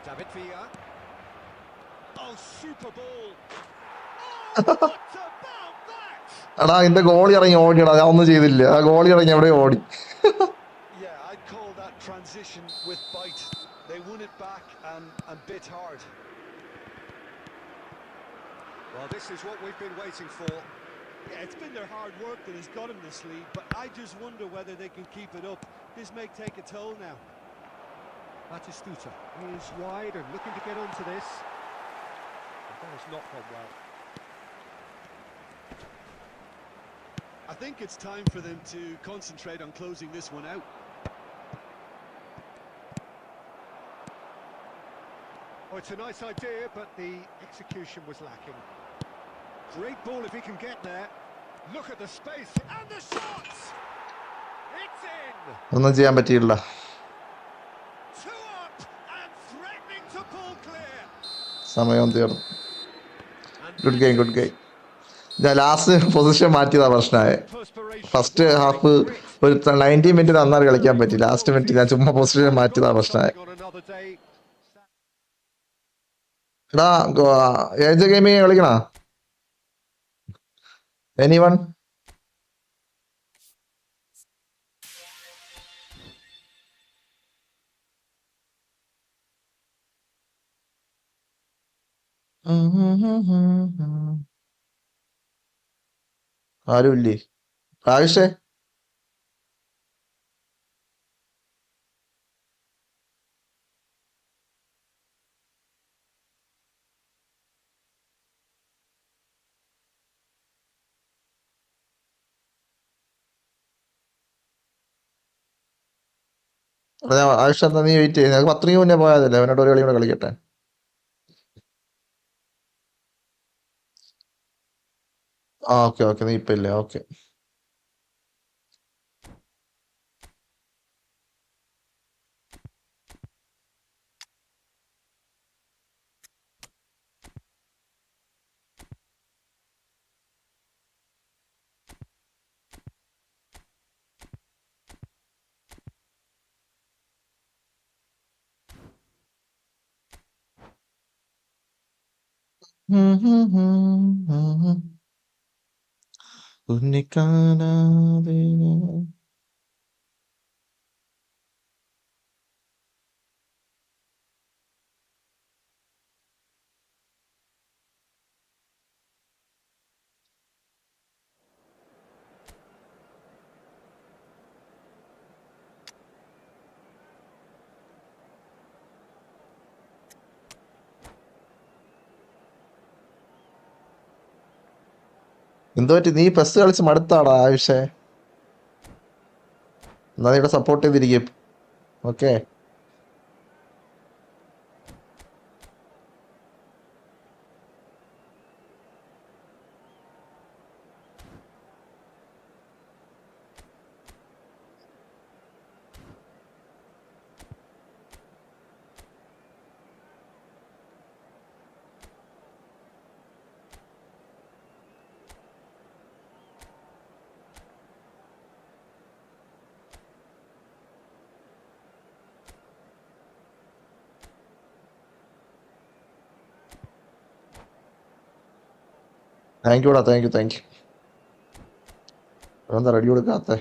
David Villa. Oh, super ball. Oh, what about that? എടാ എന്റെ goalie ഇറങ്ങി ഓടിയടാ, ഞാൻ ഒന്നും ചെയ്തില്ല. ആ goalie ഇറങ്ങി എവിടെ ഓടി. Yeah, I'd call that transition with bite. They won it back and bit hard. Well, this is what we've been waiting for. Yeah, it's been their hard work that has got them this lead, but I just wonder whether they can keep it up. This may take a toll now. Batistuta is wide and looking to get onto this. But that has not gone well. I think it's time for them to concentrate on closing this one out. Oh, it's a nice idea, but the execution was lacking. Great ball if he can get there. Look at the space and the shots! It's in! ഒന്നും ചെയ്യാൻ പറ്റിയില്ല. Two up and threatening to pull clear. സമയം തീർന്നു. And good game, good game. ഞാൻ last position മാറ്റിയതാ പ്രശ്നമായ. First half ഒരു 90 minute നന്നായി കളിക്കാൻ പറ്റി. ലാസ്റ്റ് മിനിറ്റ് ഞാൻ ചുമ്മാ പൊസിഷൻ മാറ്റിയതാ പ്രശ്നമായ. എടാ ഏജ് ഗെയിമിങ് കളിക്കണ എനിവൺ? ആരുമില്ലേ? ആയുഷേ ആവശ്യം എന്താ നീ വെയിറ്റ് ചെയ്യുന്നത്? 10 മണിക്ക് മുന്നേ പോയാതല്ലേ, അവനോട് ഒരു കളി കൂടെ കളിക്കട്ടെ. ഓക്കെ ഓക്കെ, നീ ഇപ്പം ഇല്ലേ? ഓക്കെ. ഉന്നിക്കാനാതെ എന്തോ പറ്റി? നീ പെസ് കളിച്ച് മടുത്താടാ ആവശ്യം. എന്നാ ഇവിടെ സപ്പോർട്ട് ചെയ്തിരിക്കും. ഓക്കെ. താങ്ക് യുടാ, താങ്ക് യു, താങ്ക് യു. എന്താ റെഡി കൊടുക്കാത്ത?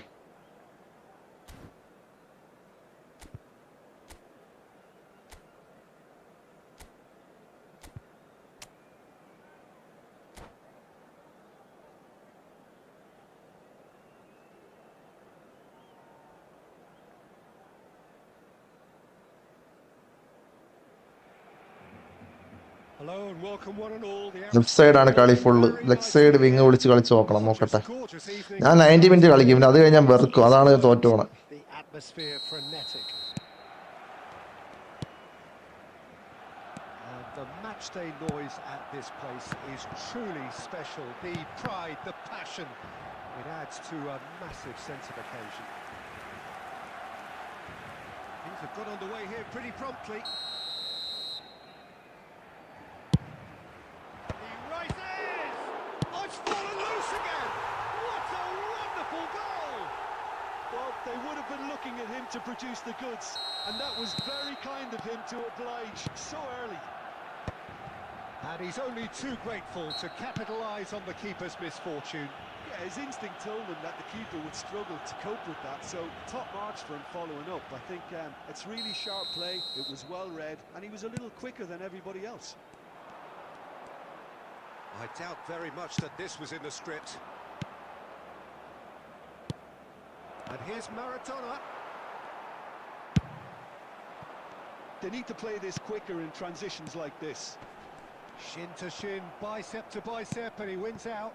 Hello and welcome one and all. The left സൈഡാണ് കളി ഫുള്ള്. ലെഫ്റ്റ് സൈഡ് വിങ് വിളിച്ച് കളിച്ച് നോക്കണം, നോക്കട്ടെ. ഞാൻ 90 മിനിറ്റ് കളിക്കും, പിന്നെ അത് കഴിഞ്ഞാൽ വെറുക്കും. അതാണ് തോറ്റു പോണെ. The atmosphere frenetic. And the matchday noise at this place is truly special. The pride, the passion, it adds to a massive sense of occasion. Things have got underway here pretty promptly. He rises! Oh, it's fallen loose again! What a wonderful goal! Well, they would have been looking at him to produce the goods, and that was very kind of him to oblige so early. And he's only too grateful to capitalise on the keeper's misfortune. Yeah, his instinct told him that the keeper would struggle to cope with that, so top marks for him following up. I think it's really sharp play, it was well read, and he was a little quicker than everybody else. I doubt very much that this was in the script. And here's Maradona. They need to play this quicker in transitions like this. Shin to shin, bicep to bicep, and he wins out.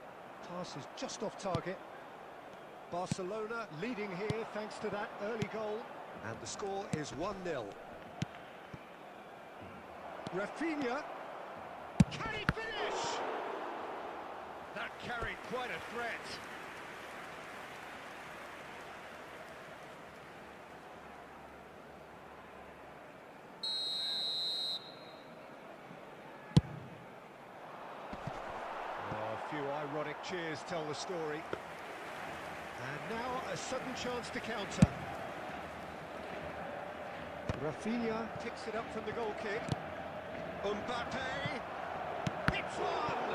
Pass is just off target. Barcelona leading here thanks to that early goal. And the score is 1-0. Rafinha. Can he finish? That carried quite a threat. A few ironic cheers tell the story. And now a sudden chance to counter. Rafinha picks it up from the goal kick. Mbappe hits one!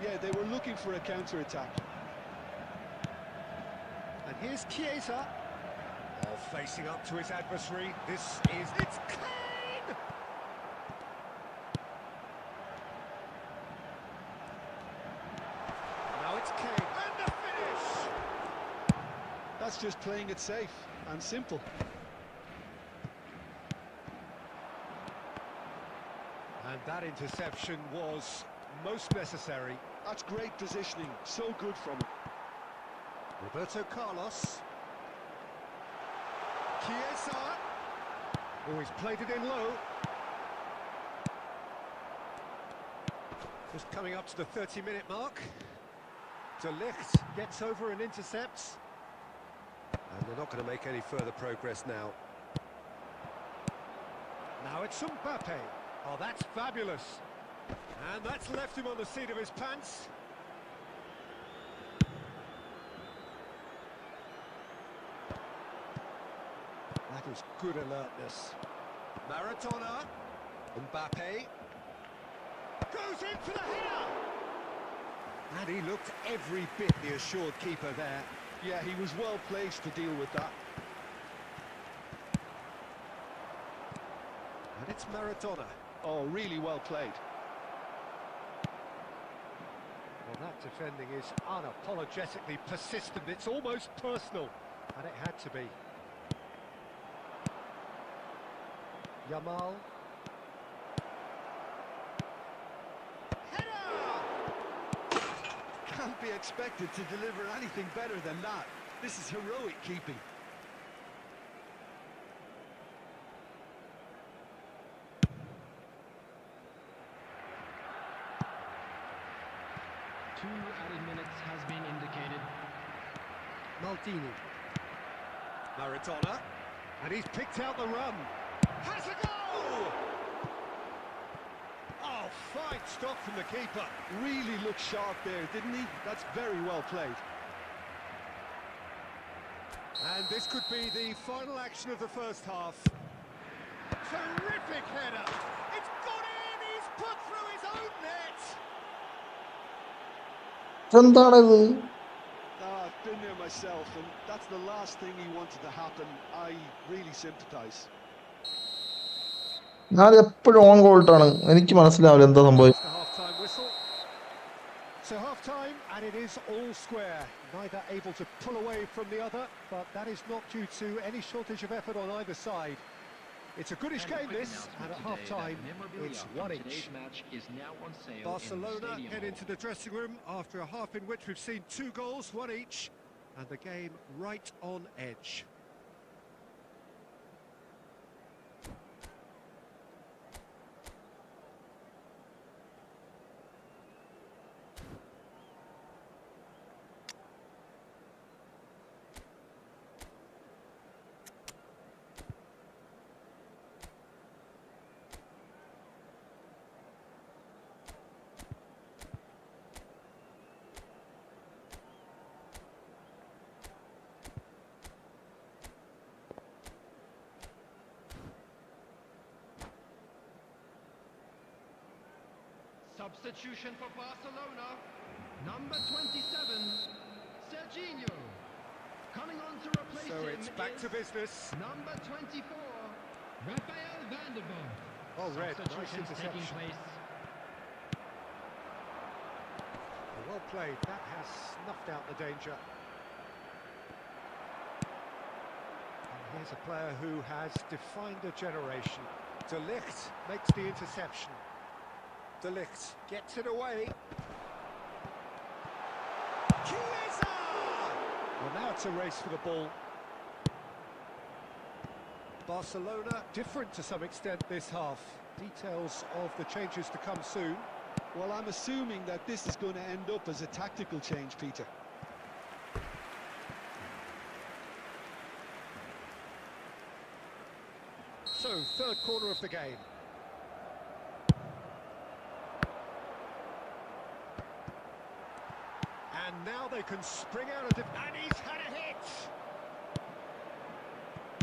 Yeah, they were looking for a counter-attack. And here's Chiesa. Oh, facing up to his adversary. It's Kane! Now it's Kane, and the finish! That's just playing it safe and simple. And that interception was most necessary. That's great positioning, so good from him. Roberto Carlos. Chiesa. Oh, he's played it in low. Just coming up to the 30-minute mark. De Ligt gets over and intercepts. And they're not going to make any further progress now. Now it's Mbappe. Oh, that's fabulous. And that's left him on the seat of his pants. That is good alertness. Maradona. Mbappe. Goes in for the header! And he looked every bit the assured keeper there. Yeah, he was well placed to deal with that. And it's Maradona. Oh, really well played. Well, that defending is unapologetically persistent. It's almost personal. And it had to be. Yamal. Can't be expected to deliver anything better than that. This is heroic keeping. Two added minutes has been indicated. Maldini. Maradona. And he's picked out the run. Has a goal! Oh, fine stop from the keeper. Really looked sharp there, didn't he? That's very well played. And this could be the final action of the first half. Terrific header. It's got in. He's put through his own net. എന്താണത്? I've been there myself, and that's the last thing he wanted to happen. I really sympathise. ഞാൻ എപ്പോഴും on ഗോൾട്ടാണ്, എനിക്ക് മനസ്സിലാവില്ല എന്താ സംഭവം. The half-time whistle. So half-time, and it is all square. Neither able to pull away from the other, but that is not due to any shortage of effort on either side. It's a goodish game this, and at half-time, it's one each. Barcelona head into the dressing room after a half in which we've seen 2 goals, one each, and the game right on edge. Substitution for Barcelona, number 27, Serginho. Coming on to replace So him it's back to business. number 24, Rafael van der Vaart. Oh, red, nice Substitutions taking interception. place. Well played, that has snuffed out the danger. And here's a player who has defined a generation. De Ligt makes the interception. De Ligt gets it away. Chiesa! Well, now it's a race for the ball. Barcelona different to some extent this half. Details of the changes to come soon. Well, I'm assuming that this is going to end up as a tactical change, Peter. So, third quarter of the game. And now they can spring out of and he's had a hit!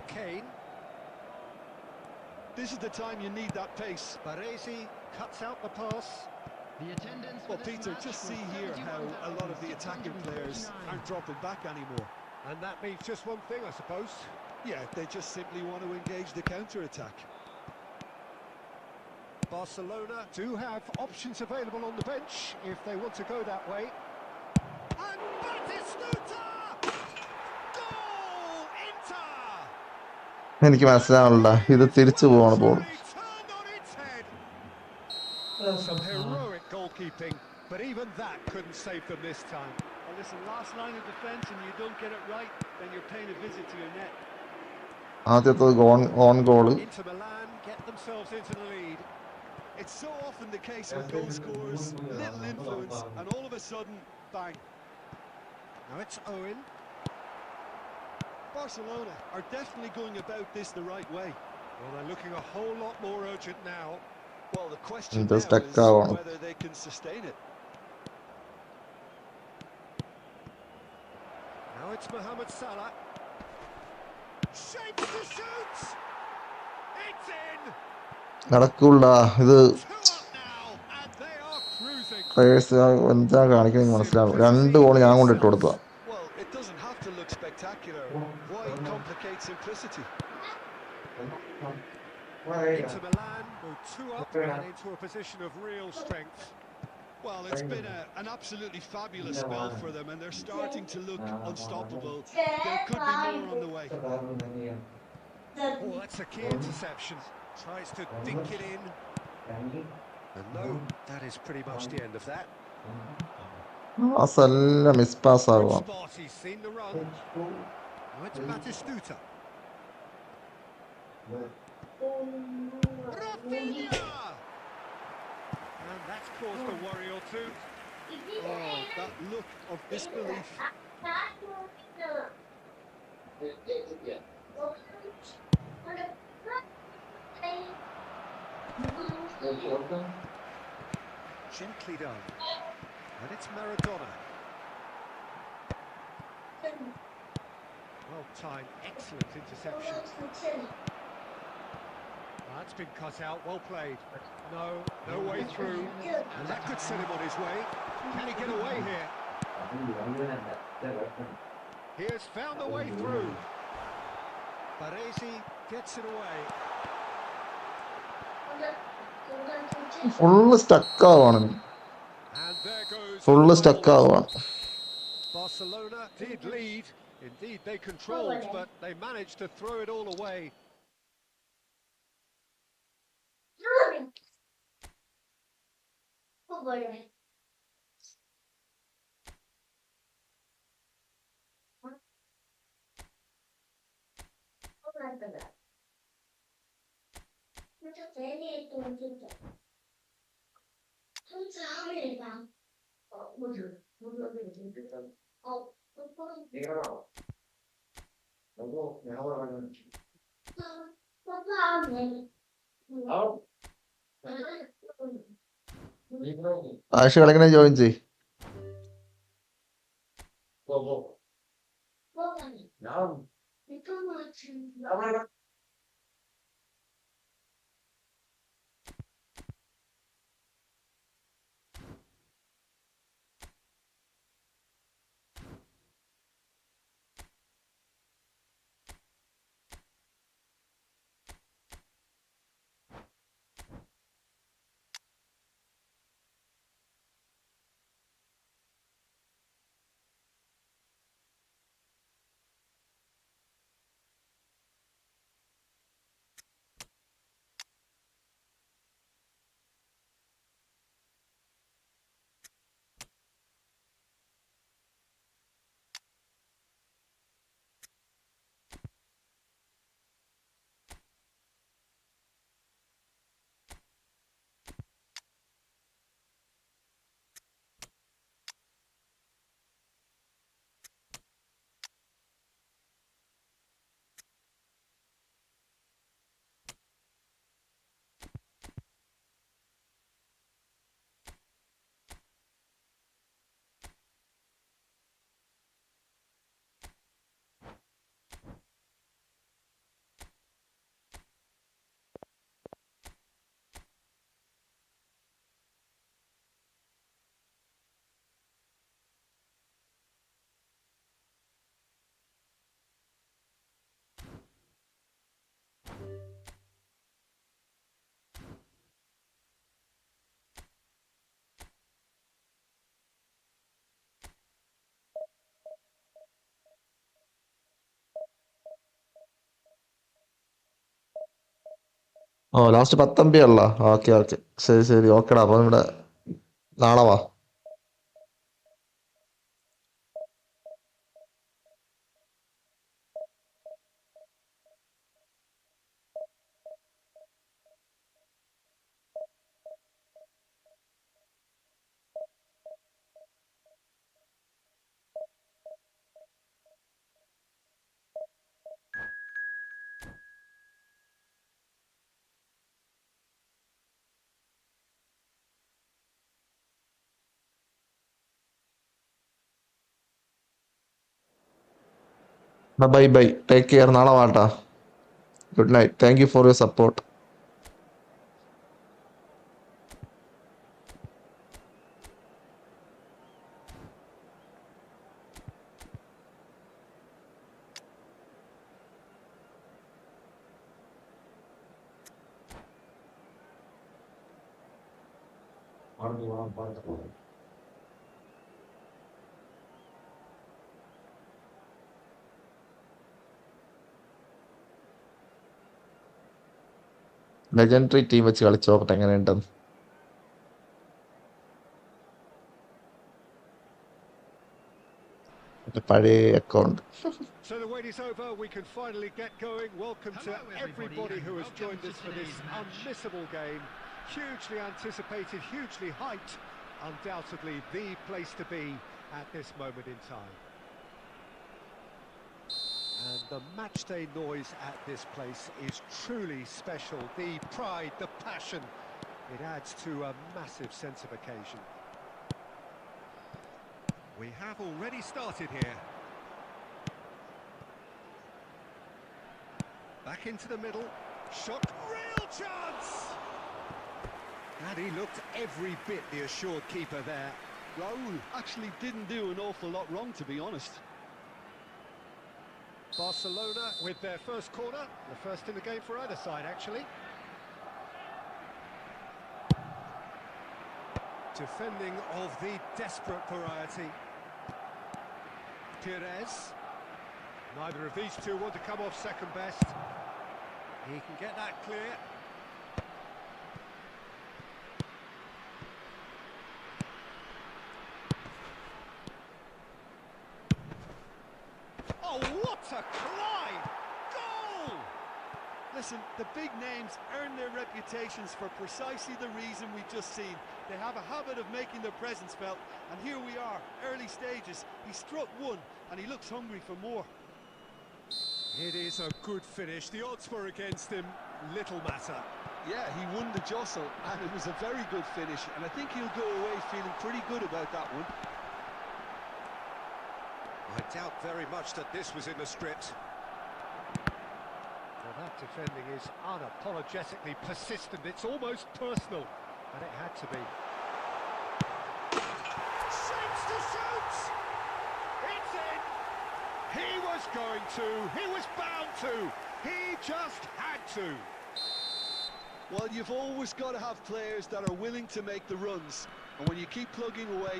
Kane. This is the time you need that pace. Baresi cuts out the pass. The attendance Well, for this Peter, match just was see here how a lot of the attacking players 71,649. aren't dropping back anymore. And that means just one thing, I suppose. Yeah, they just simply want to engage the counter-attack. Barcelona do have options available on the bench if they want to go that way. And Batistuta! Goal! Inter! എനിക്ക് മനസ്സിലാവില്ല, ഇത് തിരിച്ചു പോവാണ് ball. Turned on its head. Some heroic goalkeeping, but even that couldn't save them this time. Well, Listen, last line of defence and you don't get it right, then you're paying a visit to your net. ആദ്യത്തത് own goal. Inter Milan get themselves into the lead. It's so often the case with goal scorers, little influence, and all of a sudden, bang. Now it's Owen. Barcelona are definitely going about this the right way. Well, they're looking a whole lot more urgent now. Well, the question ഇത് now stuck is ആവണം. whether they can sustain it. Now it's Mohamed Salah. Shapes to shoot! It's in! നടക്കൂല ഇത്. 2 up now, and they are cruising. Players എന്താ കാണിക്കുന്നത് മനസ്സിലാവും. 2 goal ഞാൻ കൊണ്ട് ഇട്ട് കൊടുത്ത. Well, it doesn't have to look spectacular. Why complicate simplicity? Inter Milan go 2 up and into a position of real strength. Well, it's been an absolutely fabulous spell for them, and they're starting to look unstoppable. There could be more on the way. Oh, that's a key interception. Tries to dink it in. And no, that is pretty much the end of that. പാസ്സെല്ലാം miss pass Good ആവുക. spot, he's seen the run. Now it's Batistuta. Rafinha! And that's caused a worry or two. Oh, that look of disbelief. Gently done. And it's Maradona. Well timed, excellent interception. That's been cut out, well played. No way through. And that could send him on his way. Can he get away here? He has found the way through. Baresi gets it away. Full stuck ആവാണ്. And there goes full the stuck final ആവാണ്. whistle. Barcelona did lead. Indeed, they controlled, but they managed to throw it all away. ആഴ്ച കളിക്കണേ join ചെയ്. ഓ last 10 MB ഉള്ള. Okay okay ശരി ശരി ഓക്കെടാ. അപ്പം ഇവിടെ നാളെ വാ. ബൈ ബൈ, ടേക്ക് കെയർ, നാളെ വാട്ടാ. Good night, thank you for your support. Legendary team വെച്ച് കളിച്ചു നോക്കട്ടെ എങ്ങനെയുണ്ടെന്ന്. പഴയ account. So the wait is over, we can finally get going. Welcome to everybody who has joined us for this unmissable game. Hugely anticipated, hugely hyped. Undoubtedly the place to be at this moment in time. And the matchday noise at this place is truly special. The pride, the passion, it adds to a massive sense of occasion. We have already started here. Back into the middle, shot, real chance! And he looked every bit the assured keeper there. Raul actually didn't do an awful lot wrong, to be honest. Barcelona with their first corner, the first in the game for either side actually. Defending of the desperate variety. Perez. Neither of these two want to come off second best. He can get that clear. Oh, what a collide! Goal! Listen, the big names earn their reputations for precisely the reason we've just seen. They have a habit of making their presence felt, and here we are, early stages. He struck one, and he looks hungry for more. It is a good finish. The odds were against him, little matter. Yeah, he won the jostle, and it was a very good finish, and I think he'll go away feeling pretty good about that one. I doubt very much that this was in the script. Well, that defending is unapologetically persistent. It's almost personal, and it had to be. Shapes to shoot! It's in! He was going to, he was bound to, he just had to. Well, you've always got to have players that are willing to make the runs, and when you keep plugging away,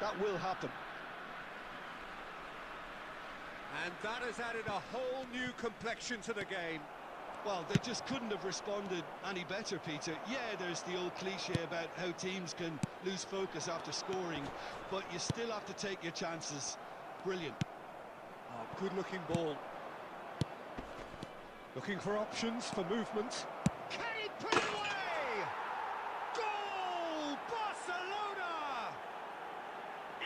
that will happen. And that has added a whole new complexion to the game. Well, they just couldn't have responded any better, Peter. Yeah, there's the old cliche about how teams can lose focus after scoring, but you still have to take your chances. Brilliant. Oh, good-looking ball. Looking for options, for movement. Can he put it away? Goal! Barcelona!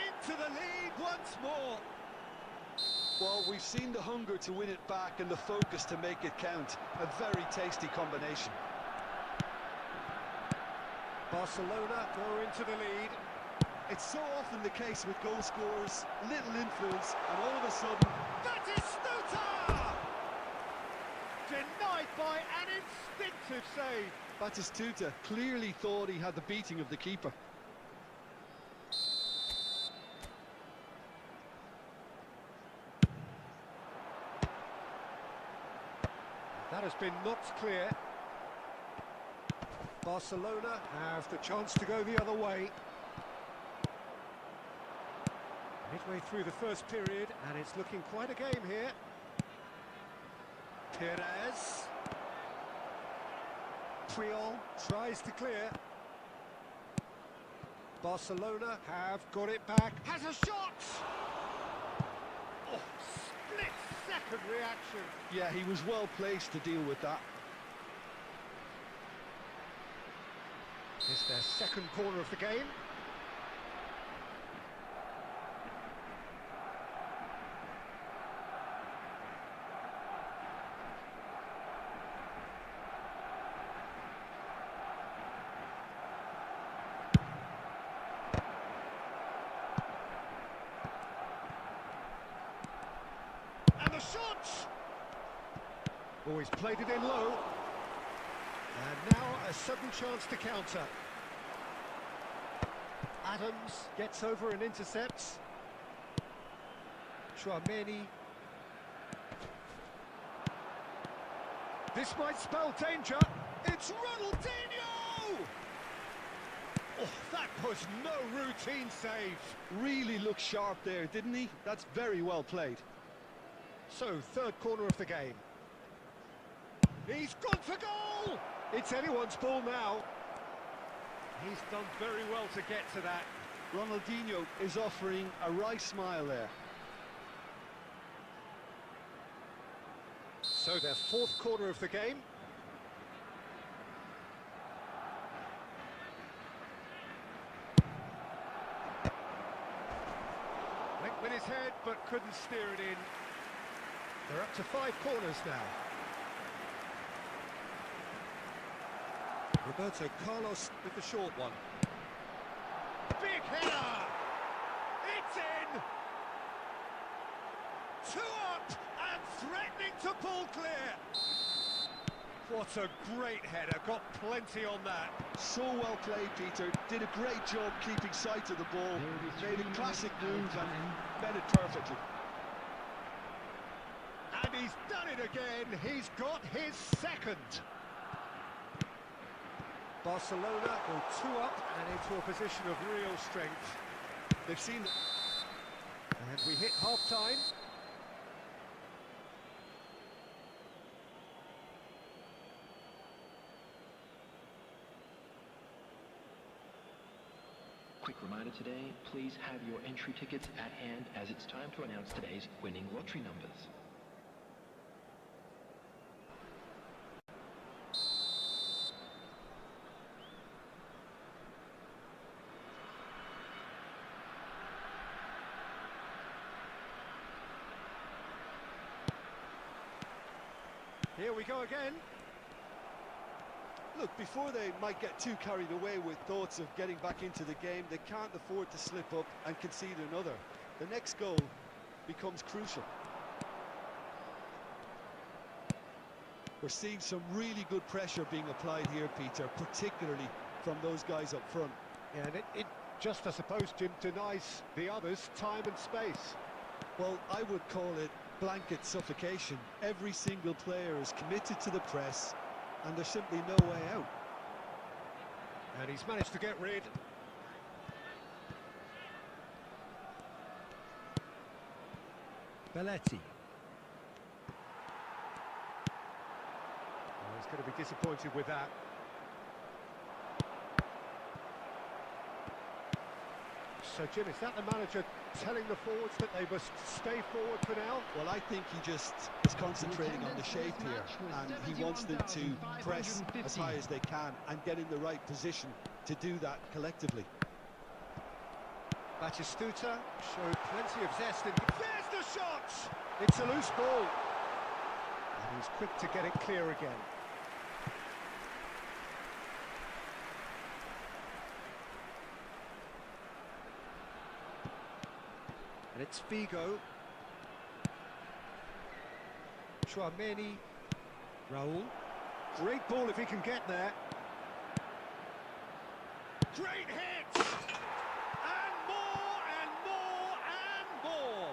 Into the lead once more. Well, we've seen the hunger to win it back and the focus to make it count. A very tasty combination. Barcelona go into the lead. It's so often the case with goal scorers, little influence, and all of a sudden... Batistuta! Denied by an instinctive save. Batistuta clearly thought he had the beating of the keeper. That has been knocked clear. Barcelona have the chance to go the other way. Midway through the first period, and it's looking quite a game here. Perez. Puyol tries to clear. Barcelona have got it back. Has a shot! Oh, split-second reaction. Yeah, he was well placed to deal with that. It's their second corner of the game. And the shot! Oh, he's played it in low. And now a sudden chance to counter. Adams gets over and intercepts. Chouameni. This might spell danger. It's Ronaldinho! Oh, that was no routine save. Really looked sharp there, didn't he? That's very well played. So, third corner of the game. He's gone for goal! It's anyone's ball now. He's done very well to get to that. Ronaldinho is offering a wry smile there. So their fourth corner of the game. Went with his head, but couldn't steer it in. They're up to 5 corners now. Roberto Carlos with the short one. Big header! It's in! 2 up and threatening to pull clear. What a great header, got plenty on that. So well played, Peter. Did a great job keeping sight of the ball. Made a classic move and met it perfectly. And he's done it again. He's got his second. Barcelona go 2 up and into a position of real strength. They've seen it. And we hit half-time. Quick reminder today, please have your entry tickets at hand as it's time to announce today's winning lottery numbers. Here we go again. Look, before they might get too carried away with thoughts of getting back into the game, they can't afford to slip up and concede another. The next goal becomes crucial. We're seeing some really good pressure being applied here, Peter, particularly from those guys up front. Yeah, and it just, I suppose, Jim, denies the others time and space. Well, I would call it blanket suffocation. Every single player is committed to the press, and there's simply no way out. And he's managed to get rid. Belletti. Oh, he's going to be disappointed with that. So, Jim, is that the manager telling the forwards that they must stay forward for now? Well, I think he just is concentrating on the shape here, and he wants them to press as high as they can and get in the right position to do that collectively. Batistuta showed plenty of zest. There's the shot! It's a loose ball. And he's quick to get it clear again. And it's Figo. Chouameni. Raul. Great ball if he can get there. Great hit! And more, and more, and more!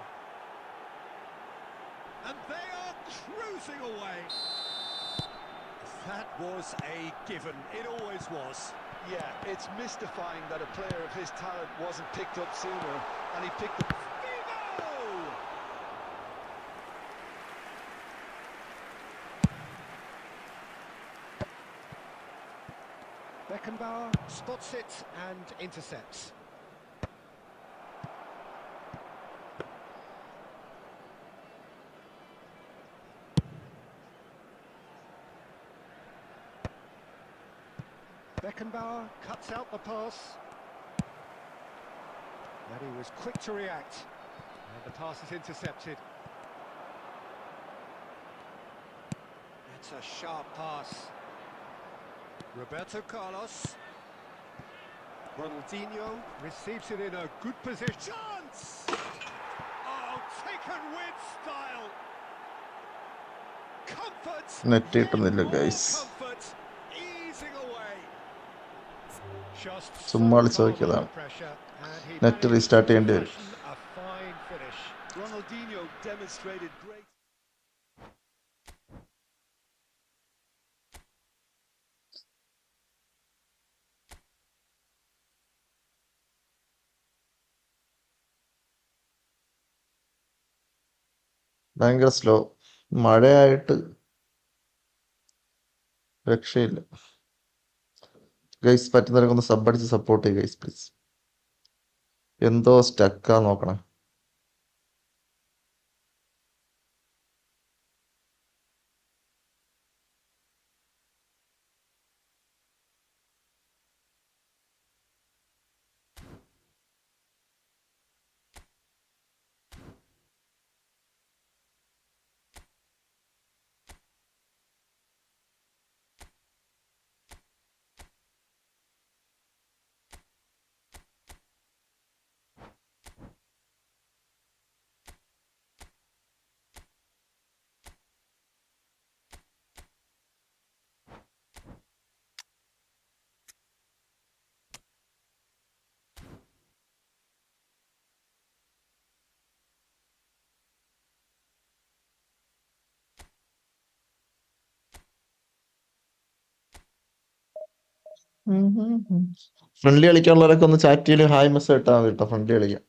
And they are cruising away. That was a given. It always was. Yeah, it's mystifying that a player of his talent wasn't picked up sooner, and he picked up. Beckenbauer spots it and intercepts. Beckenbauer cuts out the pass. And he was quick to react. And the pass is intercepted. It's a sharp pass. Roberto Carlos. Ronaldinho receives it in a good position. Chance! Oh, taken with style. Comfort. Net കിട്ടുന്നില്ല More guys. comfort. Easing away. Just so ചുമ്മാ കളിച്ച് calm under നോക്കിയതാണ്. pressure, and he net managed restart to ചെയ്യേണ്ടി വരും. fashion a fine finish. Ronaldinho demonstrated great. ഭയങ്കര slow. മഴയായിട്ട് രക്ഷയില്ല guys. പറ്റുന്നവരൊക്കെ ഒന്ന് സബ് അടിച്ച് സപ്പോർട്ട് ചെയ്യുക ഗൈസ് പ്ലീസ്. എന്തോ സ്റ്റക്കാ നോക്കണം. ഫ്രണ്ട്ലി കളിക്കാനുള്ളവരൊക്കെ ഒന്ന് ചാറ്റ് ചെയ്യല് ഹായ് മെസ്സേജ് ഇട്ടാൽ മതി കേട്ടോ. ഫ്രണ്ട്ലി കളിക്കാം.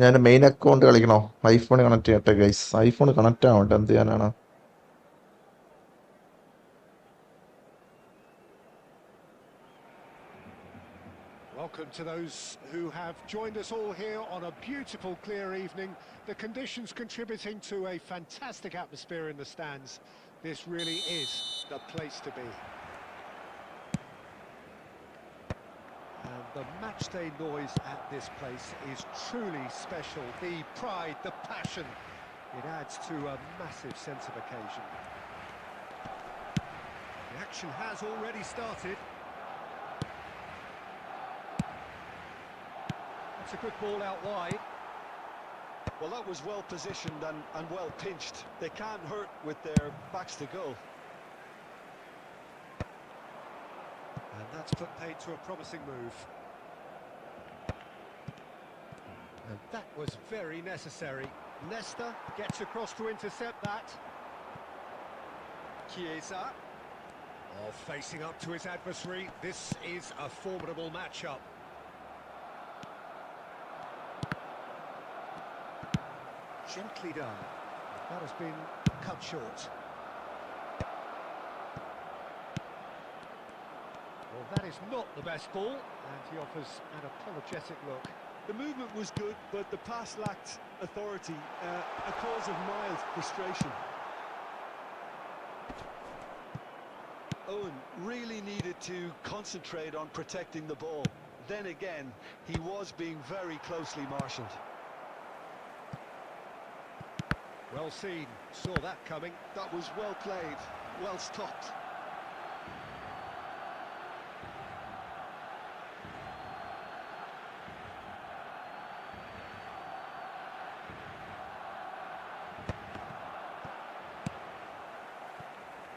ഞാൻ മെയിൻ അക്കൗണ്ട് കളിക്കണോ? ഐഫോൺ കണക്ട് ചെയ്യട്ടെ ഗൈസ്. ഐഫോൺ കണക്ട് ആവട്ടെ. എന്ത് ചെയ്യാനാണ്? Welcome to those who have joined us all here on a beautiful, clear evening. The conditions contributing to a fantastic atmosphere in the stands. This really is the place to be. And the matchday noise at this place is truly special. The pride, the passion, it adds to a massive sense of occasion. The action has already started. It's a good ball out wide. Well, that was well positioned and well pinched. They can't hurt with their backs to goal. And that's put paid to a promising move. And that was very necessary. Leicester gets across to intercept that. Chiesa. Oh, facing up to his adversary. This is a formidable matchup. Gently done. That has been cut short. Well, that is not the best ball, and he offers an apologetic look. The movement was good, but the pass lacked authority, a cause of mild frustration. Owen really needed to concentrate on protecting the ball. Then again, he was being very closely marshalled. Well seen, saw that coming. That was well played, well stopped.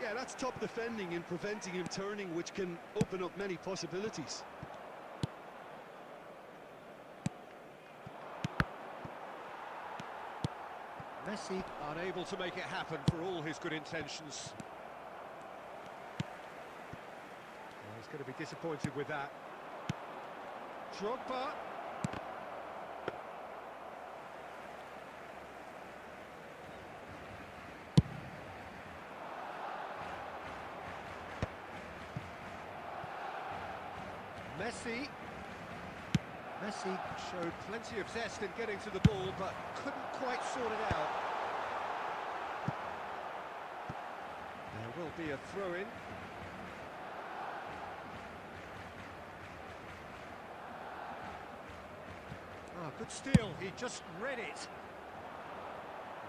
Yeah, that's top defending and preventing him turning, which can open up many possibilities. Messi unable to make it happen for all his good intentions. Well, he's going to be disappointed with that. Drogba. Messi showed plenty of zest in getting to the ball, but couldn't quite sort it out. There will be a throw-in. Ah, good steal. He just read it.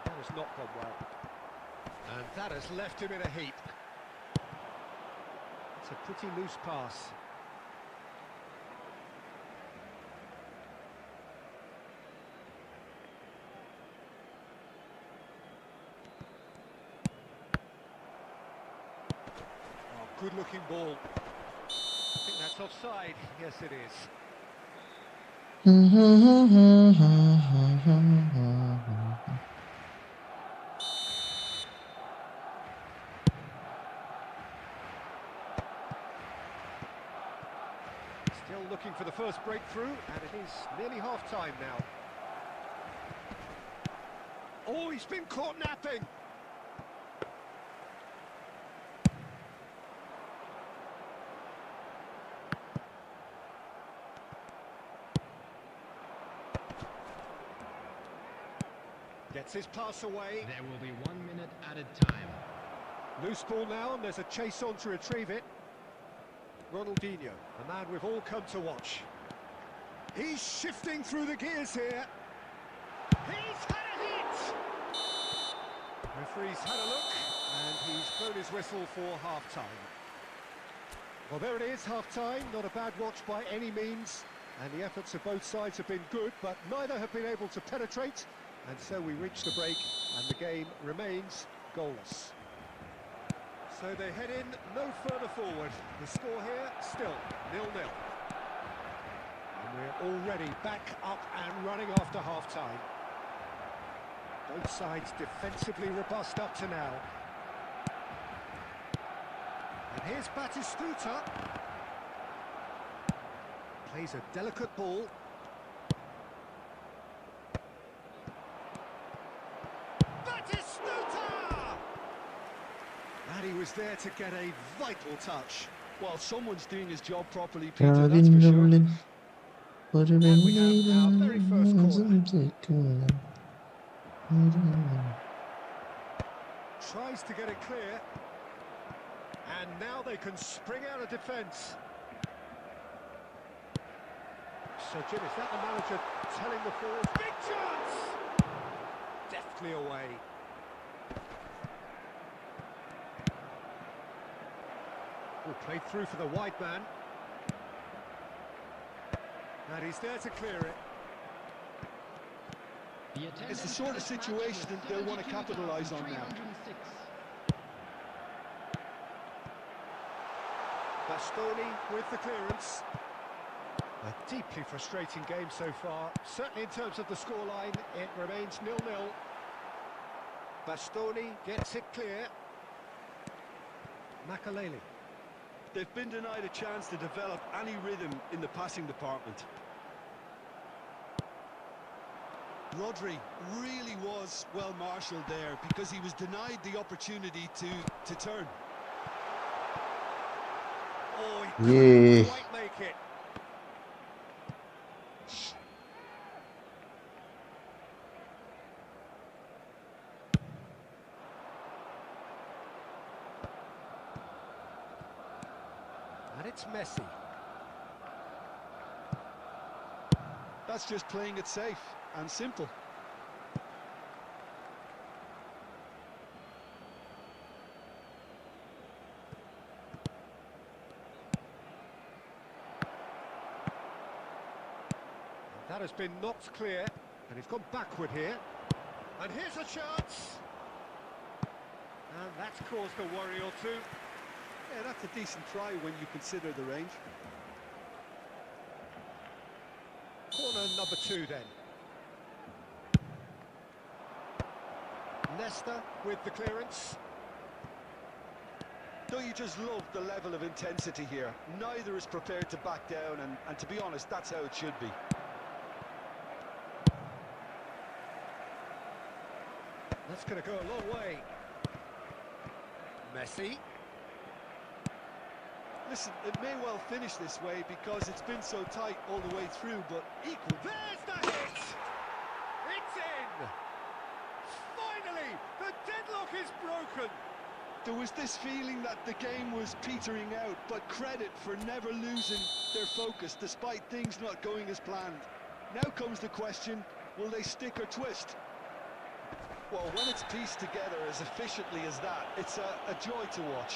That has not gone well. And that has left him in a heap. It's a pretty loose pass. Good-looking ball. I think that's offside. Yes, it is. Still looking for the first breakthrough, and it is nearly half-time now. Oh, he's been caught napping. Gets his pass away. There will be 1 minute added time. Loose ball now, and there's a chase on to retrieve it. Ronaldinho, the man we've all come to watch. He's shifting through the gears here. He's had a hit! Referee's had a look, and he's blown his whistle for half-time. Well, there it is, half-time. Not a bad watch by any means. And the efforts of both sides have been good, but neither have been able to penetrate. And so we reach the break, and the game remains goalless. So they head in no further forward. The score here, still 0-0. And we're already back up and running after half-time. Both sides defensively robust up to now. And here's Batistuta. Plays a delicate ball. And he was there to get a vital touch. Well, someone's doing his job properly, Peter, that's for sure. And we have our very first corner. Tries to get it clear. And now they can spring out of defence. So, Jim, is that the manager telling the forwards? Big chance! Deftly away. Played through for the wide man. And he's there to clear it. It's the sort of situation that they'll want to capitalise on now. Bastoni with the clearance. A deeply frustrating game so far. Certainly in terms of the scoreline, it remains 0-0. Bastoni gets it clear. Malayali. They've been denied a chance to develop any rhythm in the passing department. Rodri really was well marshalled there because he was denied the opportunity to turn. Oh, he couldn't quite make it. And it's Messi. That's just playing it safe and simple. That has been knocked clear, and he's gone backward here. And here's a chance. And that's caused a worry or two. Yeah, that's a decent try when you consider the range. Corner number 2 then. Leicester with the clearance. Don't you just love the level of intensity here? Neither is prepared to back down, and to be honest, that's how it should be. That's going to go a long way. Messi. Listen, it may well finish this way because it's been so tight all the way through, but equal. There's the hit! It's in! Finally, the deadlock is broken. There was this feeling that the game was petering out, but credit for never losing their focus despite things not going as planned. Now comes the question, will they stick or twist? Well, when it's pieced together as efficiently as that, it's a joy to watch.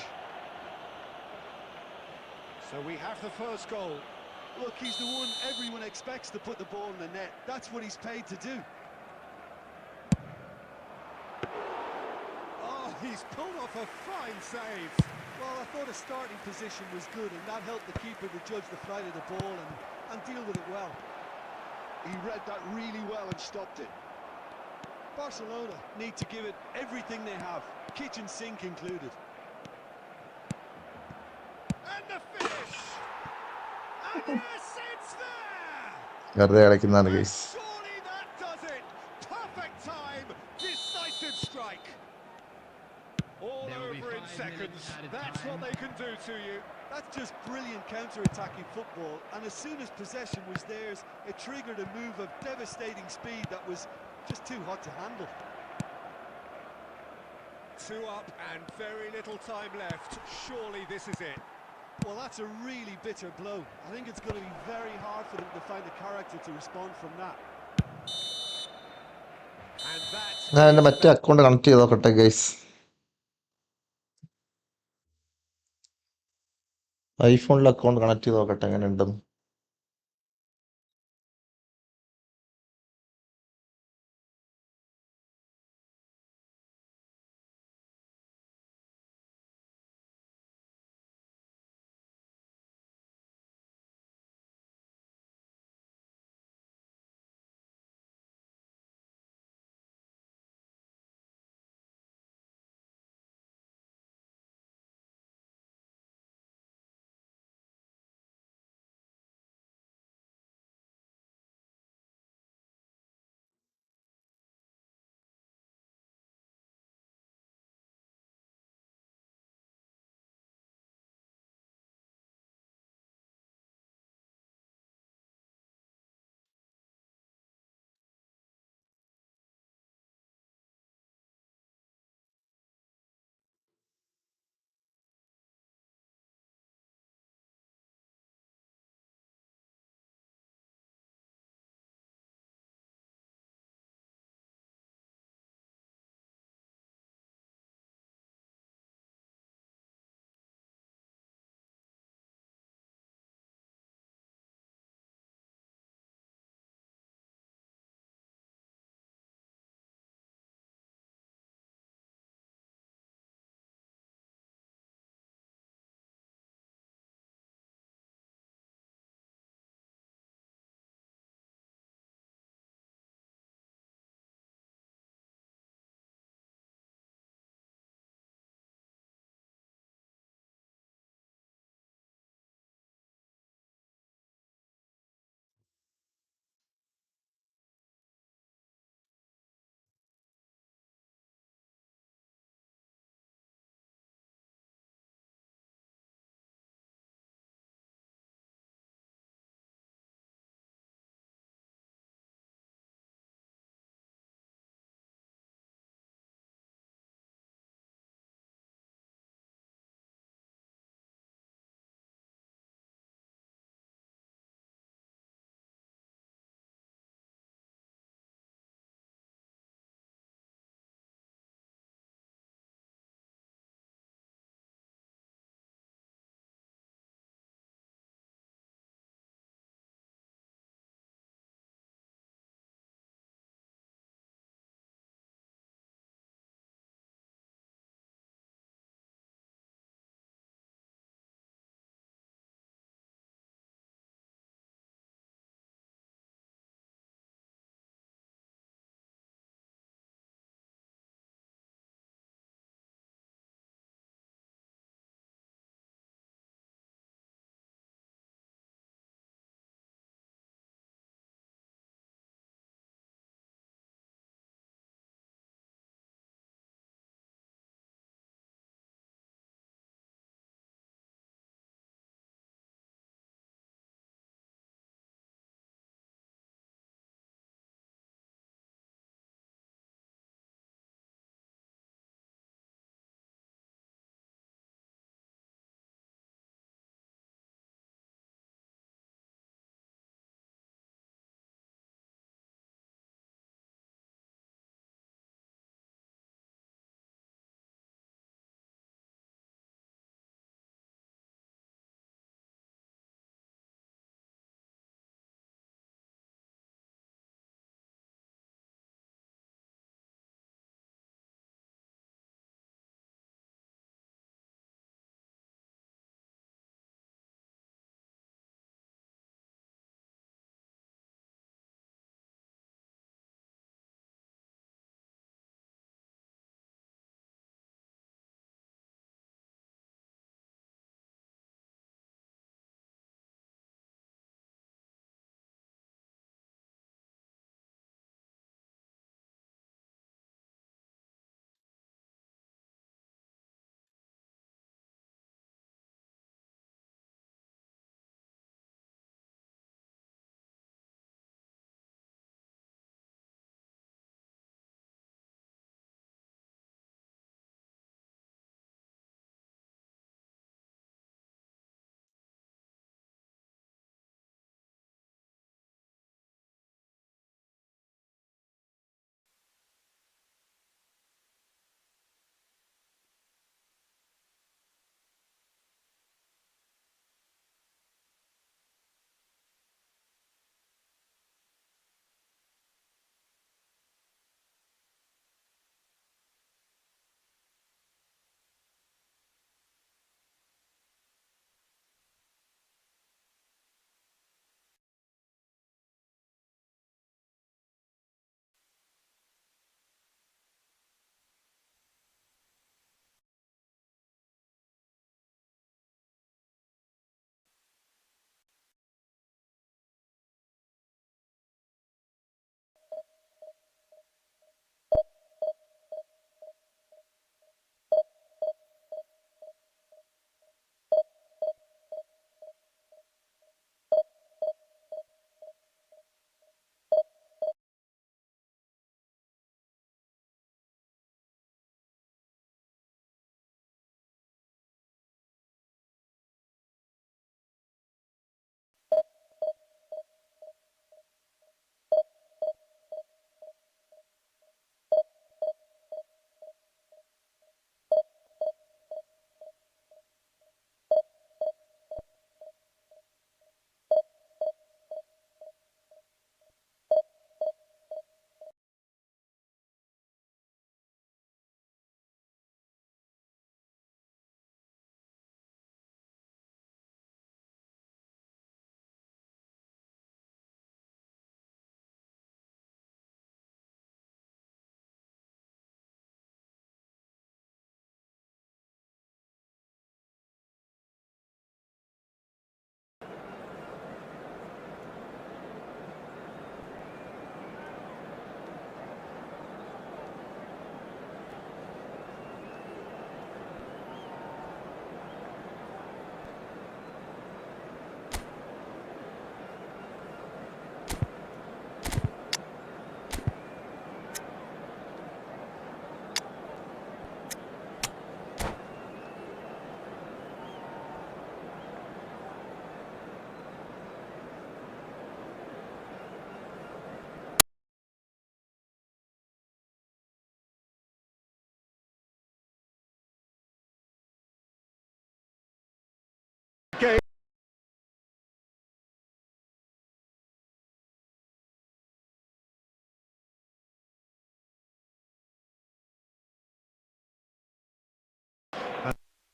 So we have the first goal. Look, he's the one everyone expects to put the ball in the net. That's what he's paid to do. He's pulled off a fine save. Well, I thought his starting position was good, and that helped the keeper to judge the flight of the ball and deal with it well. He read that really well and stopped it. Barcelona need to give it everything they have, kitchen sink included. And the finish! And yes, it's there! വെറുതെ കളിക്കുന്നതാണ് guys. Surely that does it! Perfect time, decisive strike. All over in seconds. That's what they can do to you. That's just brilliant counter-attacking football, and as soon as possession was theirs, it triggered a move of devastating speed that was just too hot to handle. 2 up and very little time left. Surely this is it. Well, that's a really bitter blow. I think it's going to be very hard for them to find the character to respond from that. And that's... ഞാൻ എൻ്റെ മറ്റേ account connect ചെയ്ത് നോക്കട്ടെ guys. ഐഫോണിൽ account connect ചെയ്ത് നോക്കട്ടെ എങ്ങനെ ഉണ്ടെന്ന്.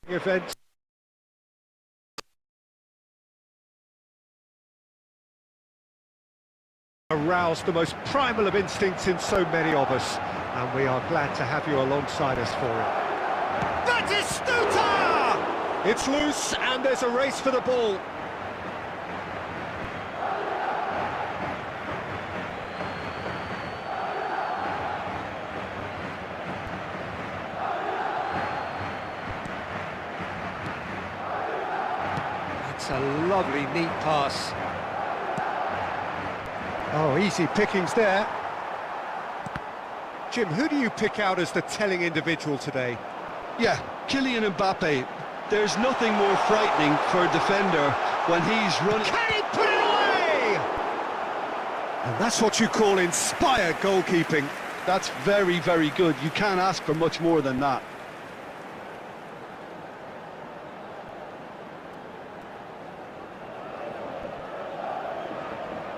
event. Arouse the most primal of instincts in so many of us, and we are glad to have you alongside us for it. That is Stuta! It's loose and there's a race for the ball. That's a lovely, neat pass. Oh, easy pickings there. Jim, who do you pick out as the telling individual today? Yeah, Kylian Mbappe. There's nothing more frightening for a defender when he's running. Can he put it away? And that's what you call inspired goalkeeping. That's very, very good. You can't ask for much more than that.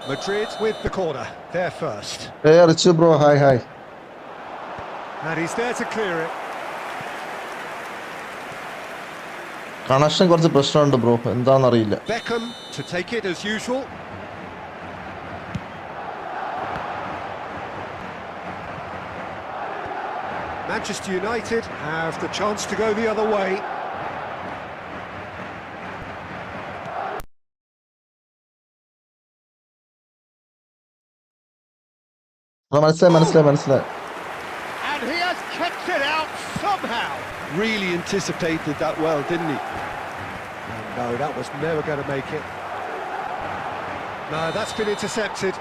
Madrid with the corner, there first. Hey Richu bro, hi. And he's there to clear it. Connection കുറച്ച് പ്രശ്നമുണ്ട് bro, എന്താണെന്നറിയില്ല. Beckham to take it as usual. Manchester United have the chance to go the other way. മനസ്സിലായി. And he has kept it out somehow. Really anticipated that well, didn't he? No, that was never going to make it. No, that's been intercepted.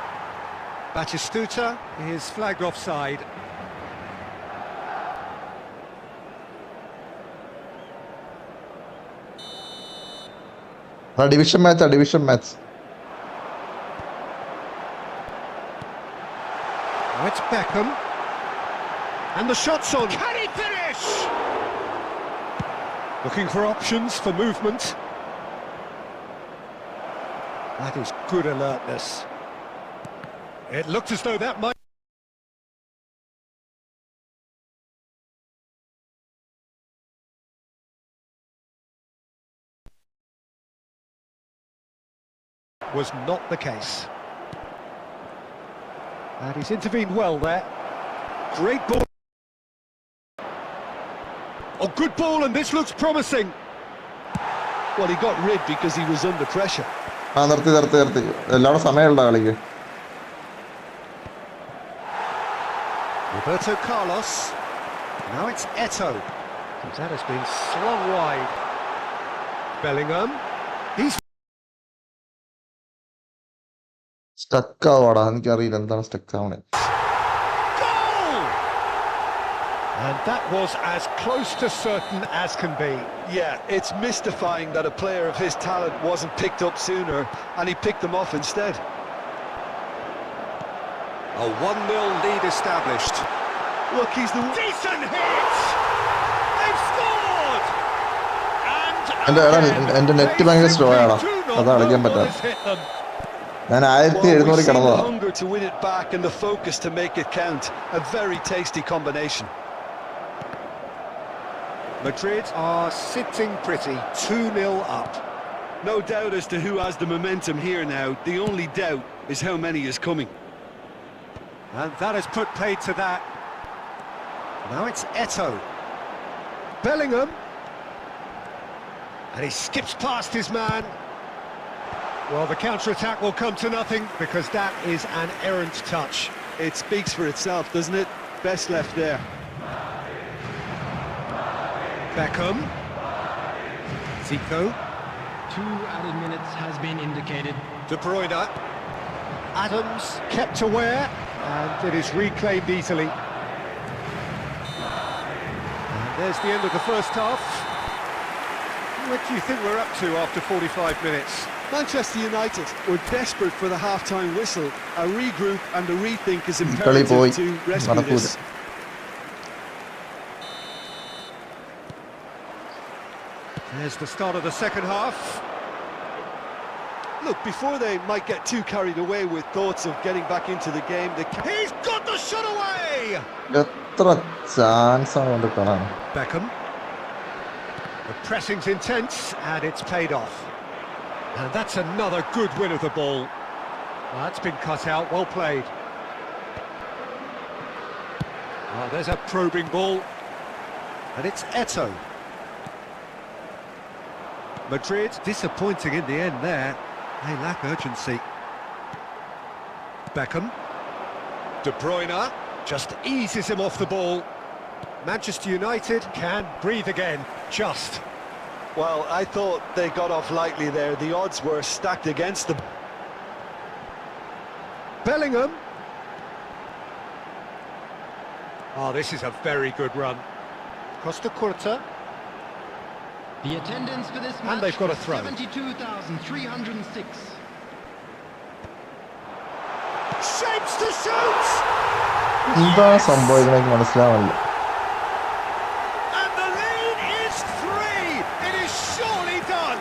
Batistuta is flagged offside. Division match. Oh, it's Beckham. And the shot's on. Can he finish? Looking for options for movement. That is good alertness. It looked as though that might... was not the case. And he's intervened well there. Great ball. Oh, good ball, and this looks promising. Well, he got rid because he was under pressure. നിർത്തി. എല്ലാവരും സമയമുള്ള കളിക്ക്. Roberto Carlos. Now it's Eto'o. That has been slung wide. Bellingham. He's... സ്റ്റക്കാവാടാ, എനിക്കറിയില്ല എന്താണ് stuck ആവണേ. And that was as close to certain as can be. Yeah, it's mystifying that a player of his talent wasn't picked up sooner, and he picked them off instead. A 1-0 lead established. Look, he's the... Decent hit! They've scored! എന്റെ net ഭയങ്കര slow ആണോ, അത് കളിക്കാൻ പറ്റാം. ഞാൻ 1700 കിടന്നതാ. The hunger to win it back and the focus to make it count. A very tasty combination. Madrid are sitting pretty, 2-0 up. No doubt as to who has the momentum here now. The only doubt is how many is coming. And that has put paid to that. Now it's Eto'o. Bellingham. And he skips past his man. Well, the counter-attack will come to nothing because that is an errant touch. It speaks for itself, doesn't it? Best left there. Beckham. Zico. 2 added minutes has been indicated. De Bruyne. Adams kept aware, and it is reclaimed easily. And there's the end of the first half. What do you think we're up to after 45 minutes? Manchester United were desperate for the half-time whistle. A regroup and a rethink is imperative to rescue this. There's the start of the second half. Look, before they might get too carried away with thoughts of getting back into the game, He's got the shot away! എത്ര chance ആണ് കൊണ്ട് കാണാൻ. Beckham. The pressing's intense, and it's paid off. And that's another good win of the ball. Well, that's been cut out, well played. Oh, there's a probing ball. And it's Eto'o. Madrid, disappointing in the end there. They lack urgency. Beckham. De Bruyne just eases him off the ball. Manchester United can breathe again, just. Well, I thought they got off lightly there. The odds were stacked against them. Bellingham. Oh, this is a very good run. Costa Curta. The attendance for this And match they've got a was throw. 72,306. Shapes to shoot! എന്താ സംഭവിക്കണ എനിക്ക് മനസ്സിലാവില്ല. And the lead is 3! It is surely done!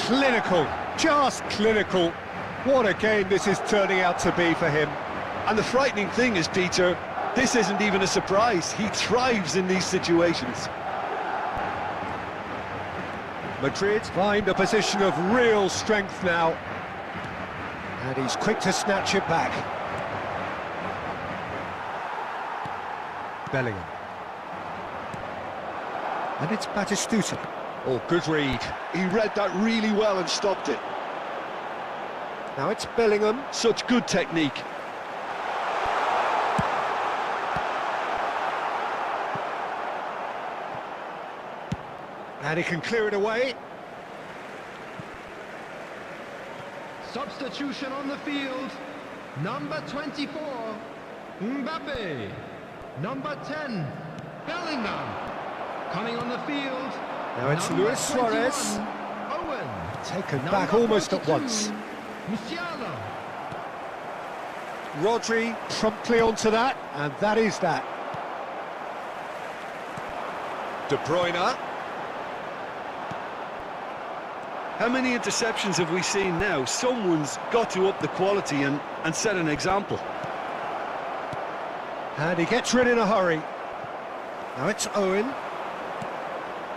Clinical, just clinical. What a game this is turning out to be for him. And the frightening thing is, Peter, this isn't even a surprise. He thrives in these situations. Madrid find a position of real strength now. And he's quick to snatch it back. Bellingham. And it's Batistuta. Oh, good read. He read that really well and stopped it. Now it's Bellingham. Such good technique. And he can clear it away. Substitution on the field. Number 24, Mbappe. Number 10, Bellingham. Coming on the field. Now it's number Luis Suarez. 21, Owen. Taken Number back almost at 42, once. Musiala. Rodri promptly onto that, and that is that. De Bruyne. How many interceptions have we seen now? Someone's got to up the quality and set an example. And he gets rid in a hurry. Now it's Owen.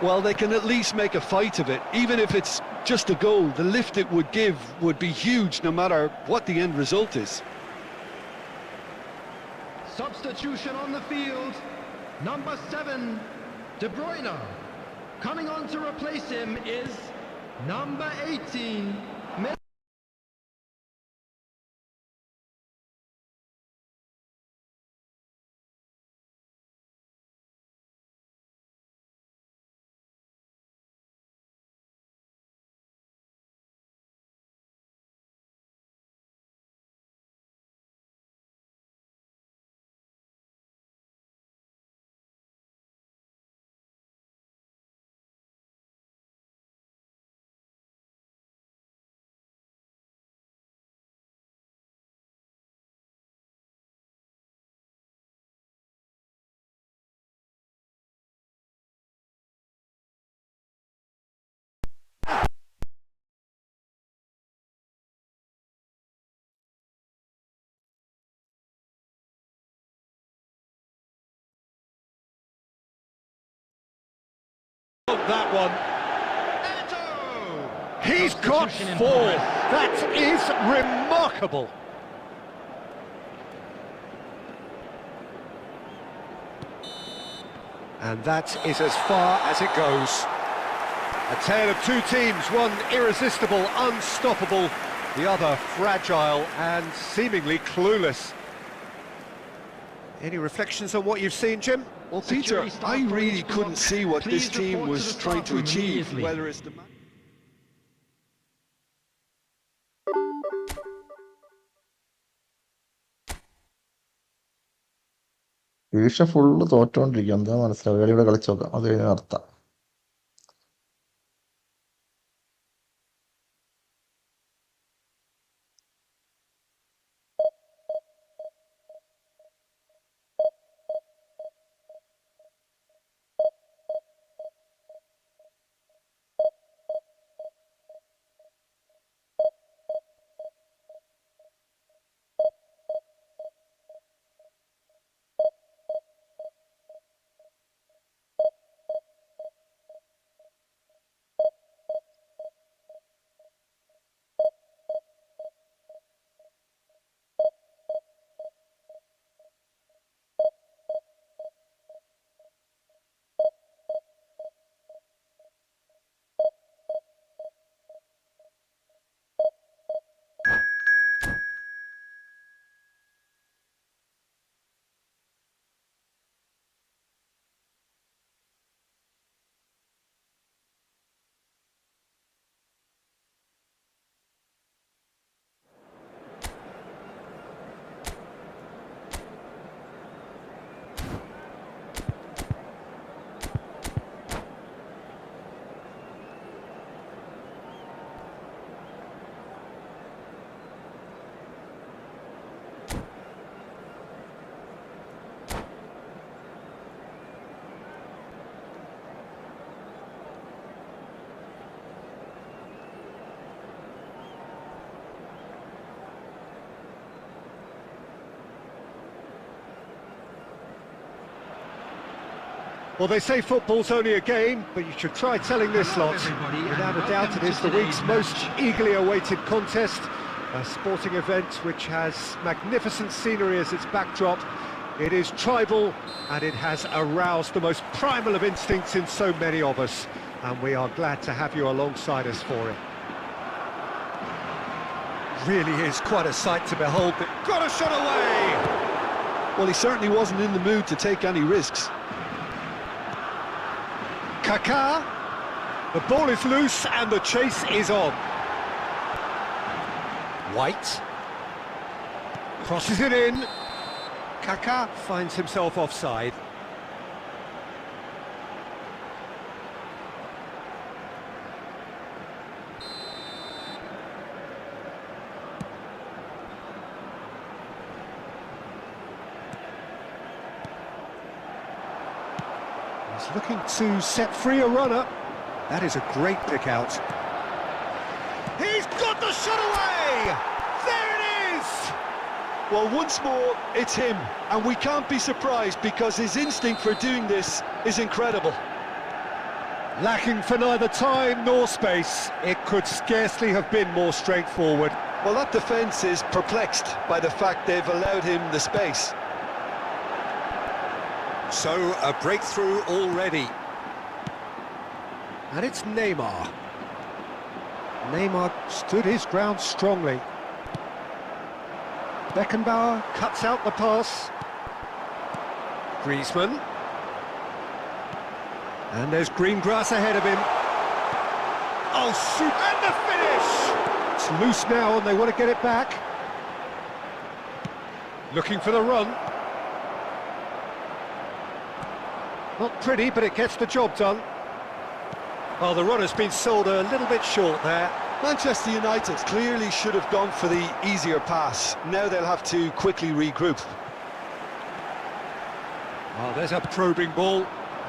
Well, they can at least make a fight of it. Even if it's just a goal, the lift it would give would be huge no matter what the end result is. Substitution on the field. Number 7, De Bruyne. Coming on to replace him is number 18, That one. Eto'o. He's got Substitution in 4. progress. That is remarkable. And that is as far as it goes. A tale of two teams, one irresistible, unstoppable, the other fragile and seemingly clueless. Any reflections on what you've seen, Jim? Well, Peter, I really couldn't see what this team was trying to achieve, whether it's the... വീഴ്ച full തോറ്റോണ്ടിരിക്കുക. എന്താ മനസ്സിലാവും? കളിയുടെ കളിച്ചു നോക്കാം, അത് കഴിഞ്ഞ് നിർത്താം. Well, they say football's only a game, but you should try telling this lot. Without a doubt, it is the week's most eagerly awaited contest. A sporting event which has magnificent scenery as its backdrop. It is tribal, and it has aroused the most primal of instincts in so many of us. And we are glad to have you alongside us for it. Really is quite a sight to behold, but got a shot away! Well, he certainly wasn't in the mood to take any risks. Kaká, the ball is loose and the chase is on. White crosses it in. Kaká finds himself offside. He's looking to set free a runner. That is a great pick out. He's got the shot away! There it is! Well, once more, it's him, and we can't be surprised because his instinct for doing this is incredible. Lacking for neither time nor space, it could scarcely have been more straightforward. Well, that defence is perplexed by the fact they've allowed him the space. So, a breakthrough already. And it's Neymar. Neymar stood his ground strongly. Beckenbauer cuts out the pass. Griezmann. And there's green grass ahead of him. Oh, shoot! And the finish! It's loose now and they want to get it back. Looking for the run. Not pretty, but it gets the job done. Well, the run has been sold a little bit short there. Manchester United clearly should have gone for the easier pass. Now they'll have to quickly regroup. Well, there's a probing ball.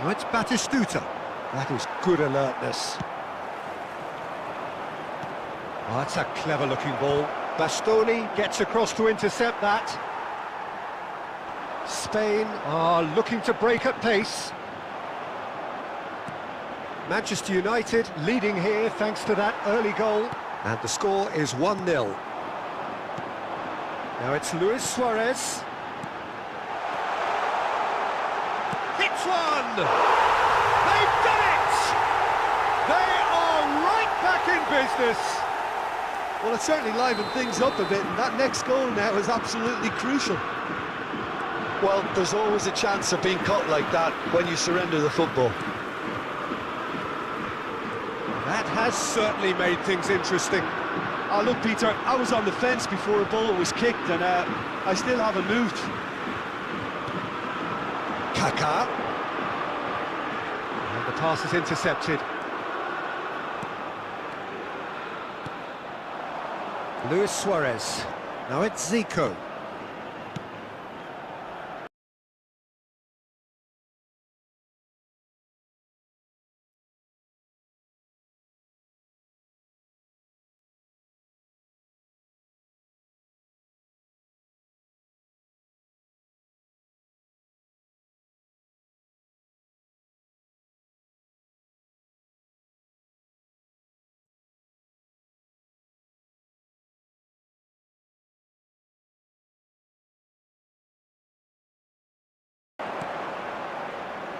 Now it's Batistuta. That is good alertness. Oh, that's a clever-looking ball. Bastoni gets across to intercept that. Spain are looking to break at pace. Manchester United leading here thanks to that early goal. And the score is 1-0. Now it's Luis Suarez. Hits one! They've done it! They are right back in business. Well, it certainly livened things up a bit, and that next goal now is absolutely crucial. Well, there's always a chance of being caught like that when you surrender the football. That has certainly made things interesting. Oh, look, Peter, I was on the fence before a ball was kicked, and I still haven't moved. Kaká. And the pass is intercepted. Luis Suarez. Now it's Zico.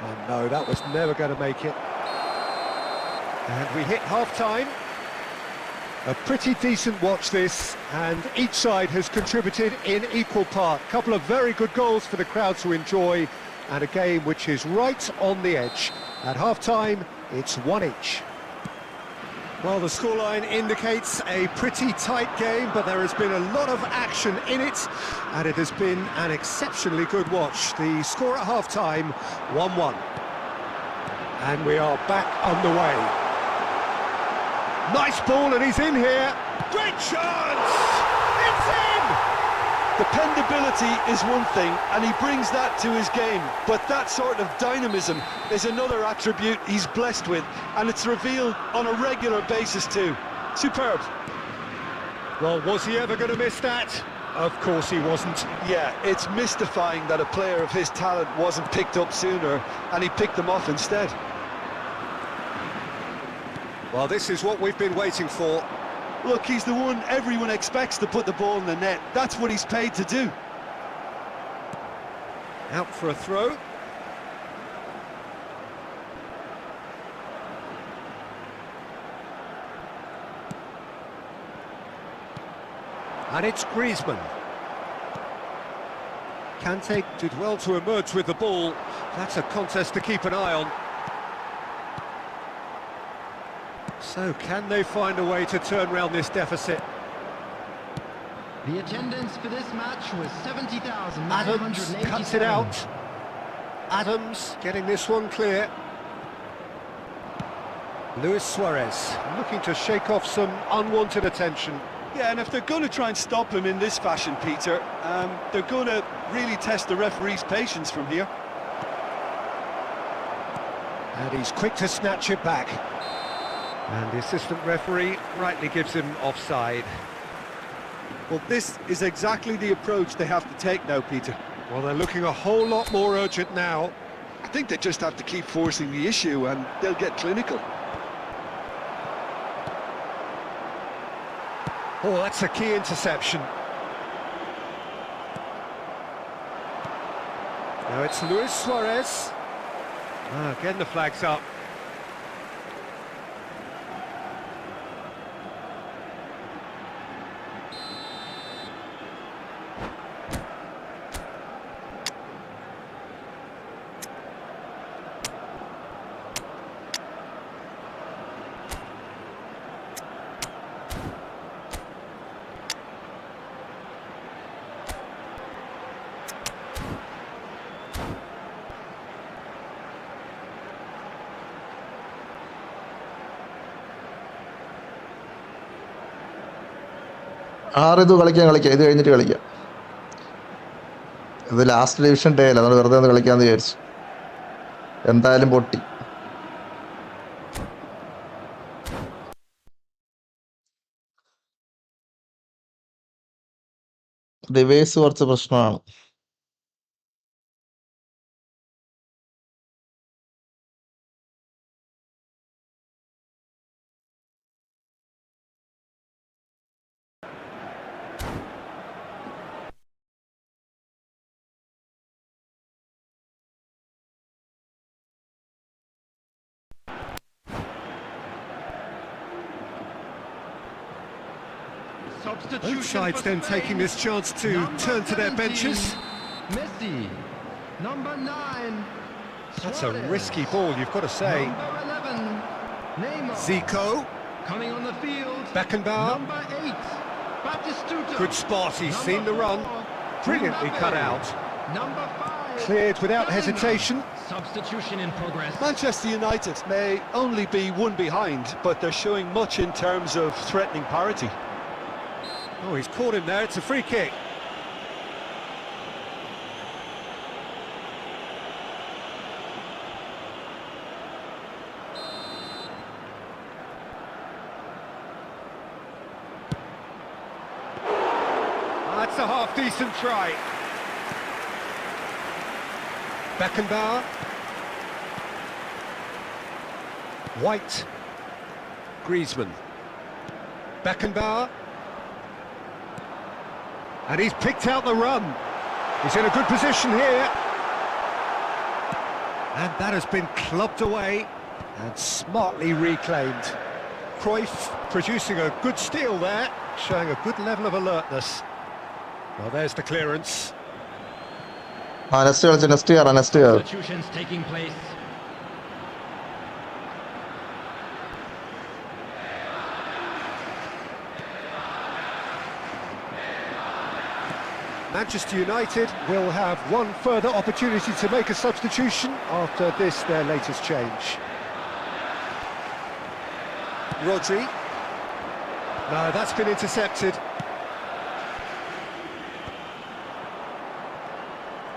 Oh no, that was never going to make it. And we hit half-time. A pretty decent watch this, and each side has contributed in equal part. A couple of very good goals for the crowd to enjoy, and a game which is right on the edge. At half-time, it's 1 each. Well, the scoreline indicates a pretty tight game, but there has been a lot of action in it, and it has been an exceptionally good watch. The score at half-time, 1-1. And we are back underway. Nice ball, and he's in here. Great chance! It's in! Dependability is one thing, and he brings that to his game, but that sort of dynamism is another attribute he's blessed with, and it's revealed on a regular basis too. Superb. Well, was he ever going to miss that? Of course he wasn't. Yeah, it's mystifying that a player of his talent wasn't picked up sooner, and he picked them off instead. Well, this is what we've been waiting for. Look, he's the one everyone expects to put the ball in the net. That's what he's paid to do. Out for a throw. And it's Griezmann. Kante did well to emerge with the ball. That's a contest to keep an eye on. So, can they find a way to turn round this deficit? The attendance for this match was 70,987. Adams cuts it out. Adams getting this one clear. Luis Suarez looking to shake off some unwanted attention. Yeah, and if they're going to try and stop him in this fashion, Peter, they're going to really test the referee's patience from here. And he's quick to snatch it back. And the assistant referee rightly gives him offside. Well, this is exactly the approach they have to take now, Peter. Well, they're looking a whole lot more urgent now. I think they just have to keep forcing the issue and they'll get clinical. Oh, that's a key interception. Now it's Luis Suarez. Again, the flag's up. ഇത് കളിക്കാം ഇത് കഴിഞ്ഞിട്ട് കളിക്കാം. ഇത് last division day അല്ല, നമ്മൾ വെറുതെ ഒന്ന് കളിക്കാമെന്ന് വിചാരിച്ചു. എന്തായാലും പൊട്ടി. ഡിവൈസ് കുറച്ച് പ്രശ്നമാണ്. Both sides then taking this chance to turn to their benches. Messi, number 9. That's a risky ball, you've got to say. Number 11, Neymar. Zico. Coming on the field. Beckenbauer. Number 8, Batistuta. Good spot, he's seen the run. Brilliantly cut out. Number 5. Cleared without hesitation. Substitution in progress. Manchester United may only be one behind, but they're showing much in terms of threatening parity. Oh, he's caught him there, it's a free kick. That's a half-decent try. Beckenbauer. White. Griezmann. Beckenbauer. And he's picked out the run. He's in a good position here. And that has been clubbed away and smartly reclaimed. Cruyff producing a good steal there, showing a good level of alertness. Well, there's the clearance. Next year Substitutions taking place. Manchester United will have one further opportunity to make a substitution after this, their latest change. Rodri. No, that's been intercepted.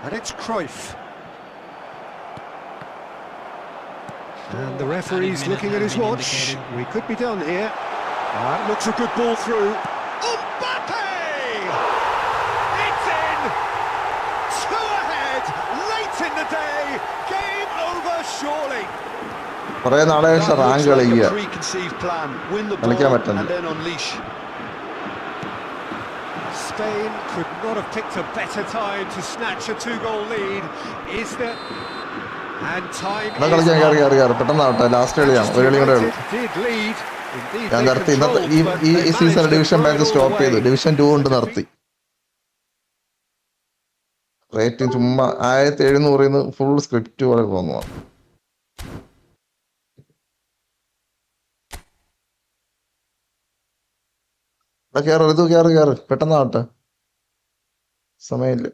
And it's Cruyff. And the referee's looking at his watch. We could be done here. Looks a good ball through. Mbappe! win the day. Game over, surely. കുറെ നാളെ ശേഷം rank കളിക്കുക, കളിക്കാൻ പറ്റുന്നത്. Spain could not have picked a better time to snatch a two-goal lead. Is there? And time is കളിക്കാൻ പെട്ടെന്നാവട്ടെ. Last കളിയാണ്, ഒരു കളി കൂടെ ഉള്ളൂ. ഞാൻ നിർത്തി ഇന്നത്തെ ഈ സീസൺ ഡിവിഷൻ മാച്ച് സ്റ്റോപ്പ് ചെയ്തു. ഡിവിഷൻ 2 കൊണ്ട് നിർത്തി. റേറ്റിംഗ് ചുമ്മാ 1700 ഫുൾ സ്ക്രിപ്റ്റ് പോലെ തോന്നുന്നു. കേറ് പെട്ടെന്നാവട്ടെ, സമയമില്ല.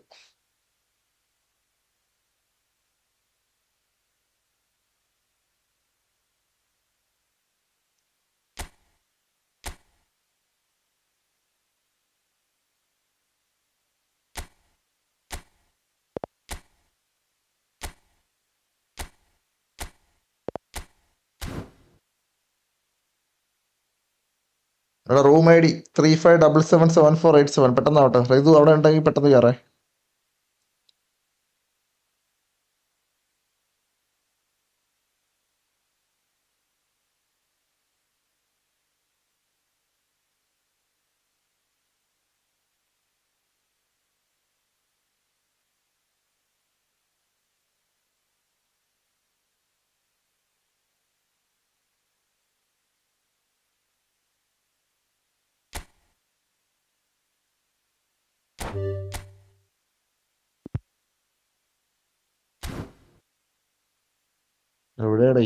Room ID 35777487. പെട്ടെന്നാവട്ടെ. റൈതു അവിടെ ഉണ്ടെങ്കിൽ പെട്ടെന്ന് കയറേ. എവിടെയാടേ?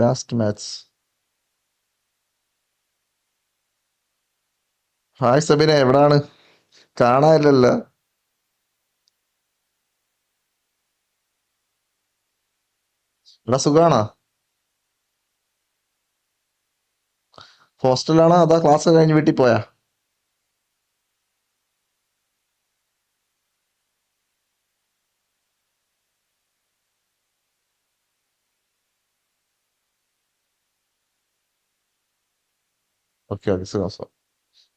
Last match. ഹായ് സബിനെ, എവിടാണ്? കാണാനില്ലല്ലോ. ഇവിടെ സുഖാണോ? ഹോസ്റ്റലാണോ അതാ ക്ലാസ് കഴിഞ്ഞ് വീട്ടിൽ പോയാ? ഓക്കെ ഓക്കെ, സുഖം.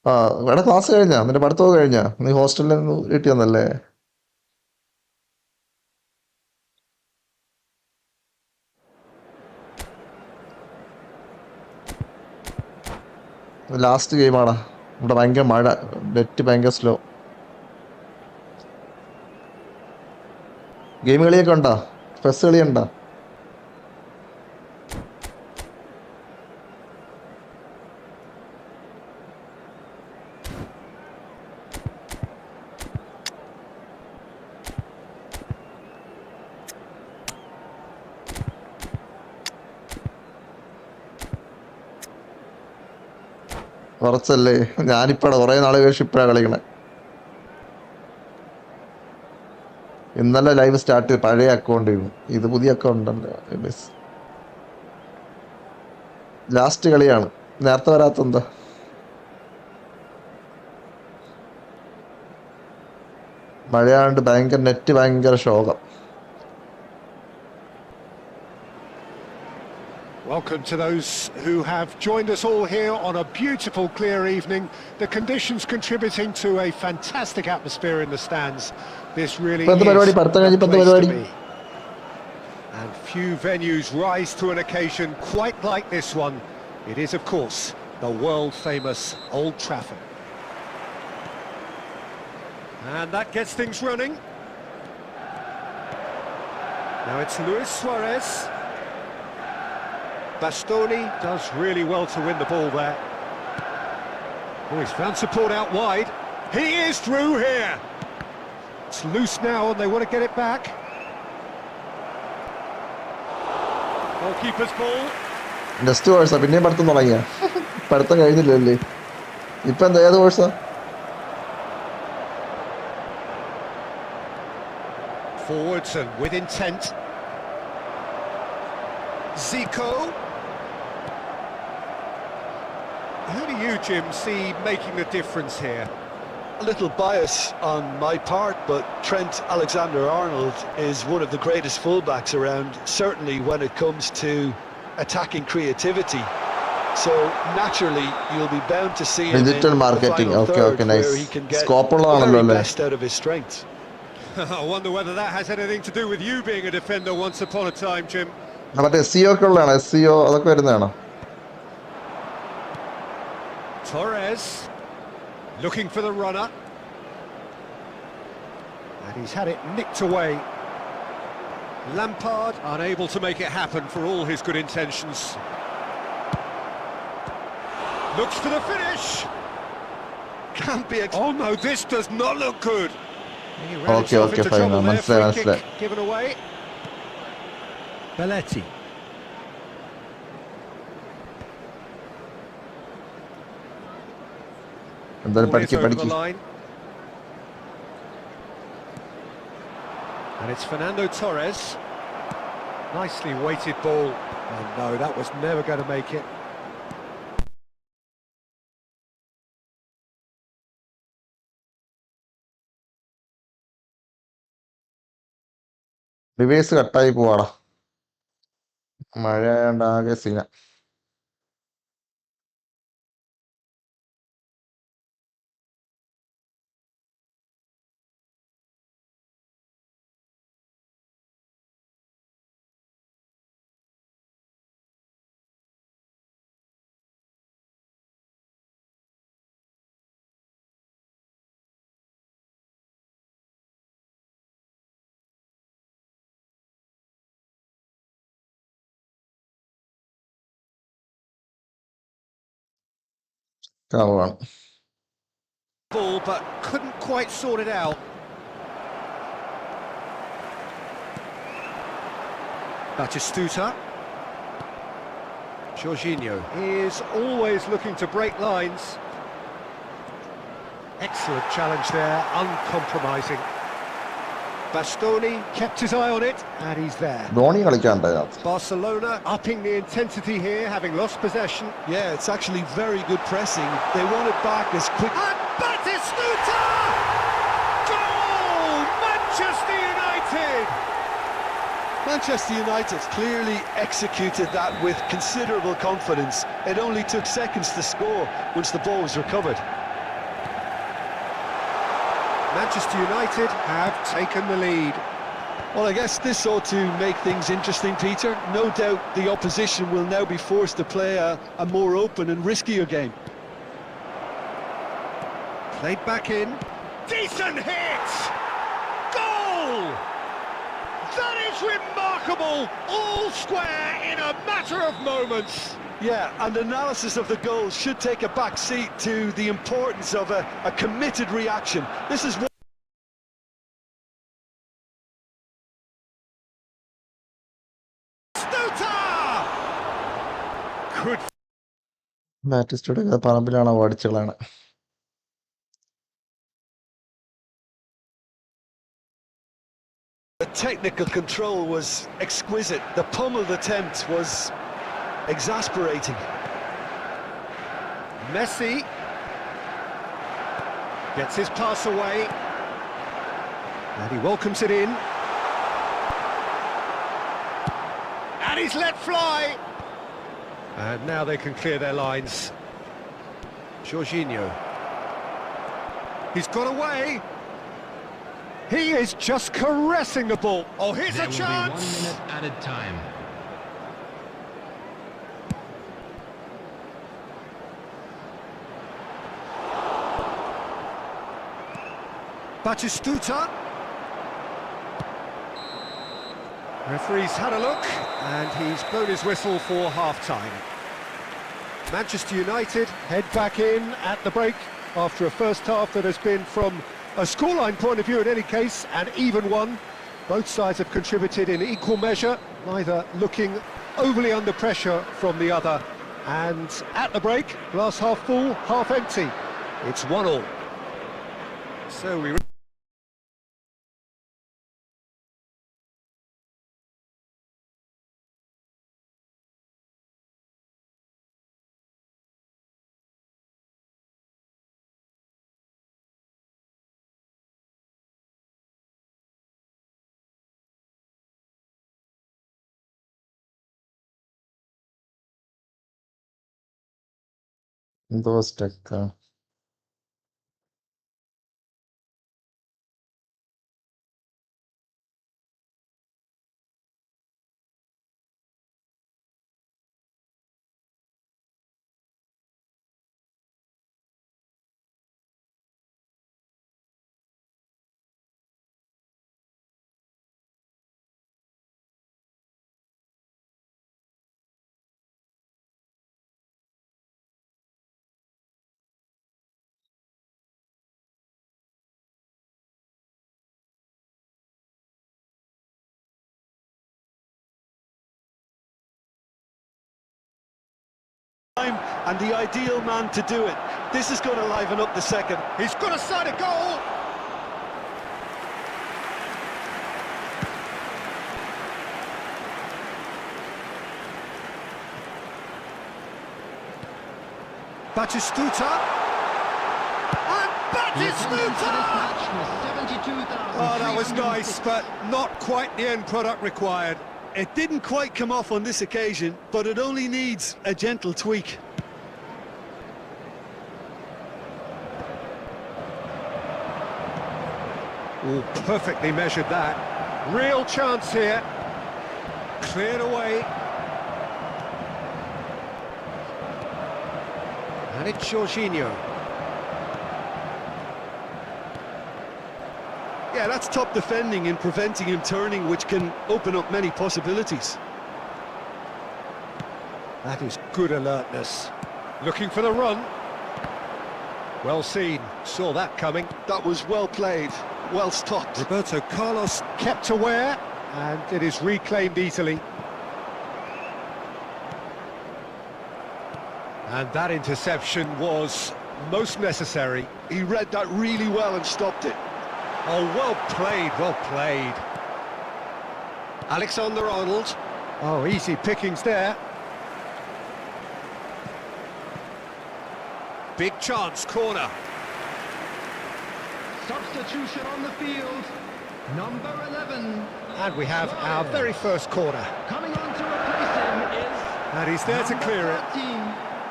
ആ, ഇവിടെ ക്ലാസ് കഴിഞ്ഞാ? നിന്റെ പഠിത്തമൊക്കെ കഴിഞ്ഞാ? നീ ഹോസ്റ്റലിൽ നിന്ന് വീട്ടിൽ വന്നല്ലേ? ലാസ്റ്റ് ഗെയിമാടാ. ഇവിടെ ഭയങ്കര മഴ, നെറ്റ് ഭയങ്കര സ്ലോ. ഗെയിം കളിയൊക്കെ ഉണ്ടോ? പെസ് കളിയുണ്ടോ? കുറച്ചല്ലേ, ഞാനിപ്പോഴാണ് കുറെ നാളെ കഴിച്ച് ഇപ്പോഴാണ് കളിക്കണേ. ഇന്നലെ ലൈവ് സ്റ്റാർട്ട് ചെയ്ത് പഴയ അക്കൗണ്ട് ചെയ്യുന്നു, ഇത് പുതിയ അക്കൗണ്ട് അല്ലേ. ലാസ്റ്റ് കളിയാണ്, നേരത്തെ വരാത്ത എന്താ? മഴയാണ്ട് ഭയങ്കര നെറ്റ് ഭയങ്കര ശോകം. Welcome to those who have joined us all here on a beautiful, clear evening. The conditions contributing to a fantastic atmosphere in the stands. This really is the place to be. And few venues rise to an occasion quite like this one. It is, of course, the world-famous Old Trafford. And that gets things running. Now it's Luis Suarez. Bastoni does really well to win the ball there. Oh, he's found support out wide. He is through here. It's loose now and they want to get it back. Goalkeeper's ball. Next കോഴ്സാ, പിന്നെയും പഠിത്തം തുടങ്ങിയ? പഠിത്തം കഴിഞ്ഞില്ലല്ലേ? ഇപ്പൊ എന്താ, ഏത് കോഴ്സാ? Forwards and with intent. Zico. Who do you, Jim, see making the difference here? A little bias on my part, but Trent Alexander-Arnold is one of the greatest fullbacks around, certainly when it comes to attacking creativity. So naturally, you'll be bound to see him Digital in marketing. the final third, Okay, nice. where he can get Scope the ഉള്ളതാണല്ലോ very അല്ലേ? best out of his strengths. I wonder whether that has anything to do with you being a defender once upon a time, Jim. മറ്റേ SEO ഒക്കെ ഉള്ളതാണോ? SEO അതൊക്കെ വരുന്നതാണോ? Torres looking for the runner. And he's had it nicked away. Lampard unable to make it happen for all his good intentions. Looks for the finish. Can't be. Oh no, this does not look good. He ran himself into fine. trouble there. Free മനസ്സിലായി. kick given away. Belletti. എന്തായാലും Ball is പഠിക്ക് over the പഠിക്ക്. line. And it's Fernando Torres. Nicely weighted ball. Oh no, that was never going to make it. Reverse കട്ടായി പോവാടാ. മഴയായോണ്ട് ആകെ Seena. കാവാണ്. Ball, but couldn't quite sort it out. Batistuta. Jorginho is always looking to break lines. Excellent challenge there, uncompromising. Bastoni kept his eye on it, and he's there. Dhoni കളിക്കാണ്ട്. Barcelona upping the intensity here, having lost possession. Yeah, it's actually very good pressing. They want it back as quick. And Batistuta! Goal! Manchester United! Manchester United clearly executed that with considerable confidence. It only took seconds to score once the ball was recovered. Manchester United have taken the lead. Well, I guess this ought to make things interesting, Peter. No doubt the opposition will now be forced to play a more open and riskier game. Played back in. Decent hit! Goal! That is remarkable! All square in a matter of moments. Yeah, and analysis of the goal should take a back seat to the importance of a committed reaction. This is what Good. ബാറ്റിസ്റ്റോടെ പറമ്പിലാണ് ഓടിച്ചുകളാണ്. the technical control was exquisite. The pummeled attempt was exasperating. Messi gets his pass away, and he welcomes it in. And he's let fly. And now they can clear their lines. Jorginho. He's got away. He is just caressing the ball. Oh, here's a chance. There will be 1 minute added time. Batistuta. Referee's had a look, and he's blown his whistle for half-time. Manchester United head back in at the break after a first half that has been, from a scoreline point of view in any case, an even one. Both sides have contributed in equal measure, neither looking overly under pressure from the other. And at the break, glass half full, half empty. It's 1-1. So we എന്തോ സ്റ്റക്കാണ്. And the ideal man to do it. This is going to liven up the second. He's got a side of goal! Batistuta! And Batistuta! Oh, that was nice, but not quite the end product required. It didn't quite come off on this occasion, but it only needs a gentle tweak. Oh, perfectly measured that. Real chance here. Cleared away. And it's Jorginho. Yeah, that's top defending in preventing him turning, which can open up many possibilities. That is good alertness. Looking for the run. Well seen. Saw that coming. That was well played, well stopped. Roberto Carlos kept aware, and it is reclaimed easily. And that interception was most necessary. He read that really well and stopped it. Oh, well played, well played. Alexander-Arnold. Oh, easy pickings there. Big chance, corner. Substitution on the field, number 11. And we have our very first corner. Coming on to replace him is... And he's there to clear it. 13,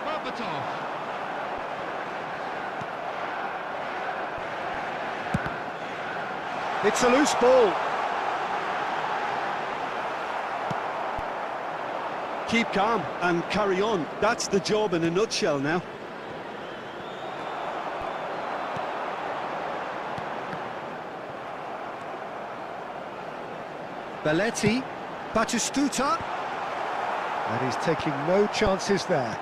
Berbatov. It's a loose ball. Keep calm and carry on. That's the job in a nutshell now. Belletti, Batistuta, and he's taking no chances there.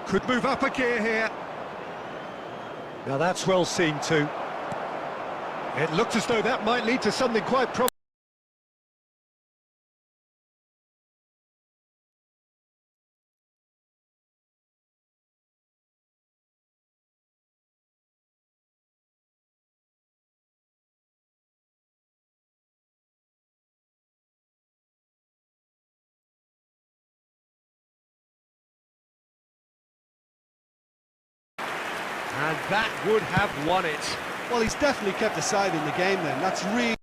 Could move up a gear here. Now that's well seen too. It looked as though that might lead to something quite promising. And that would have won it. Well, he's definitely kept a side in the game then. That's really...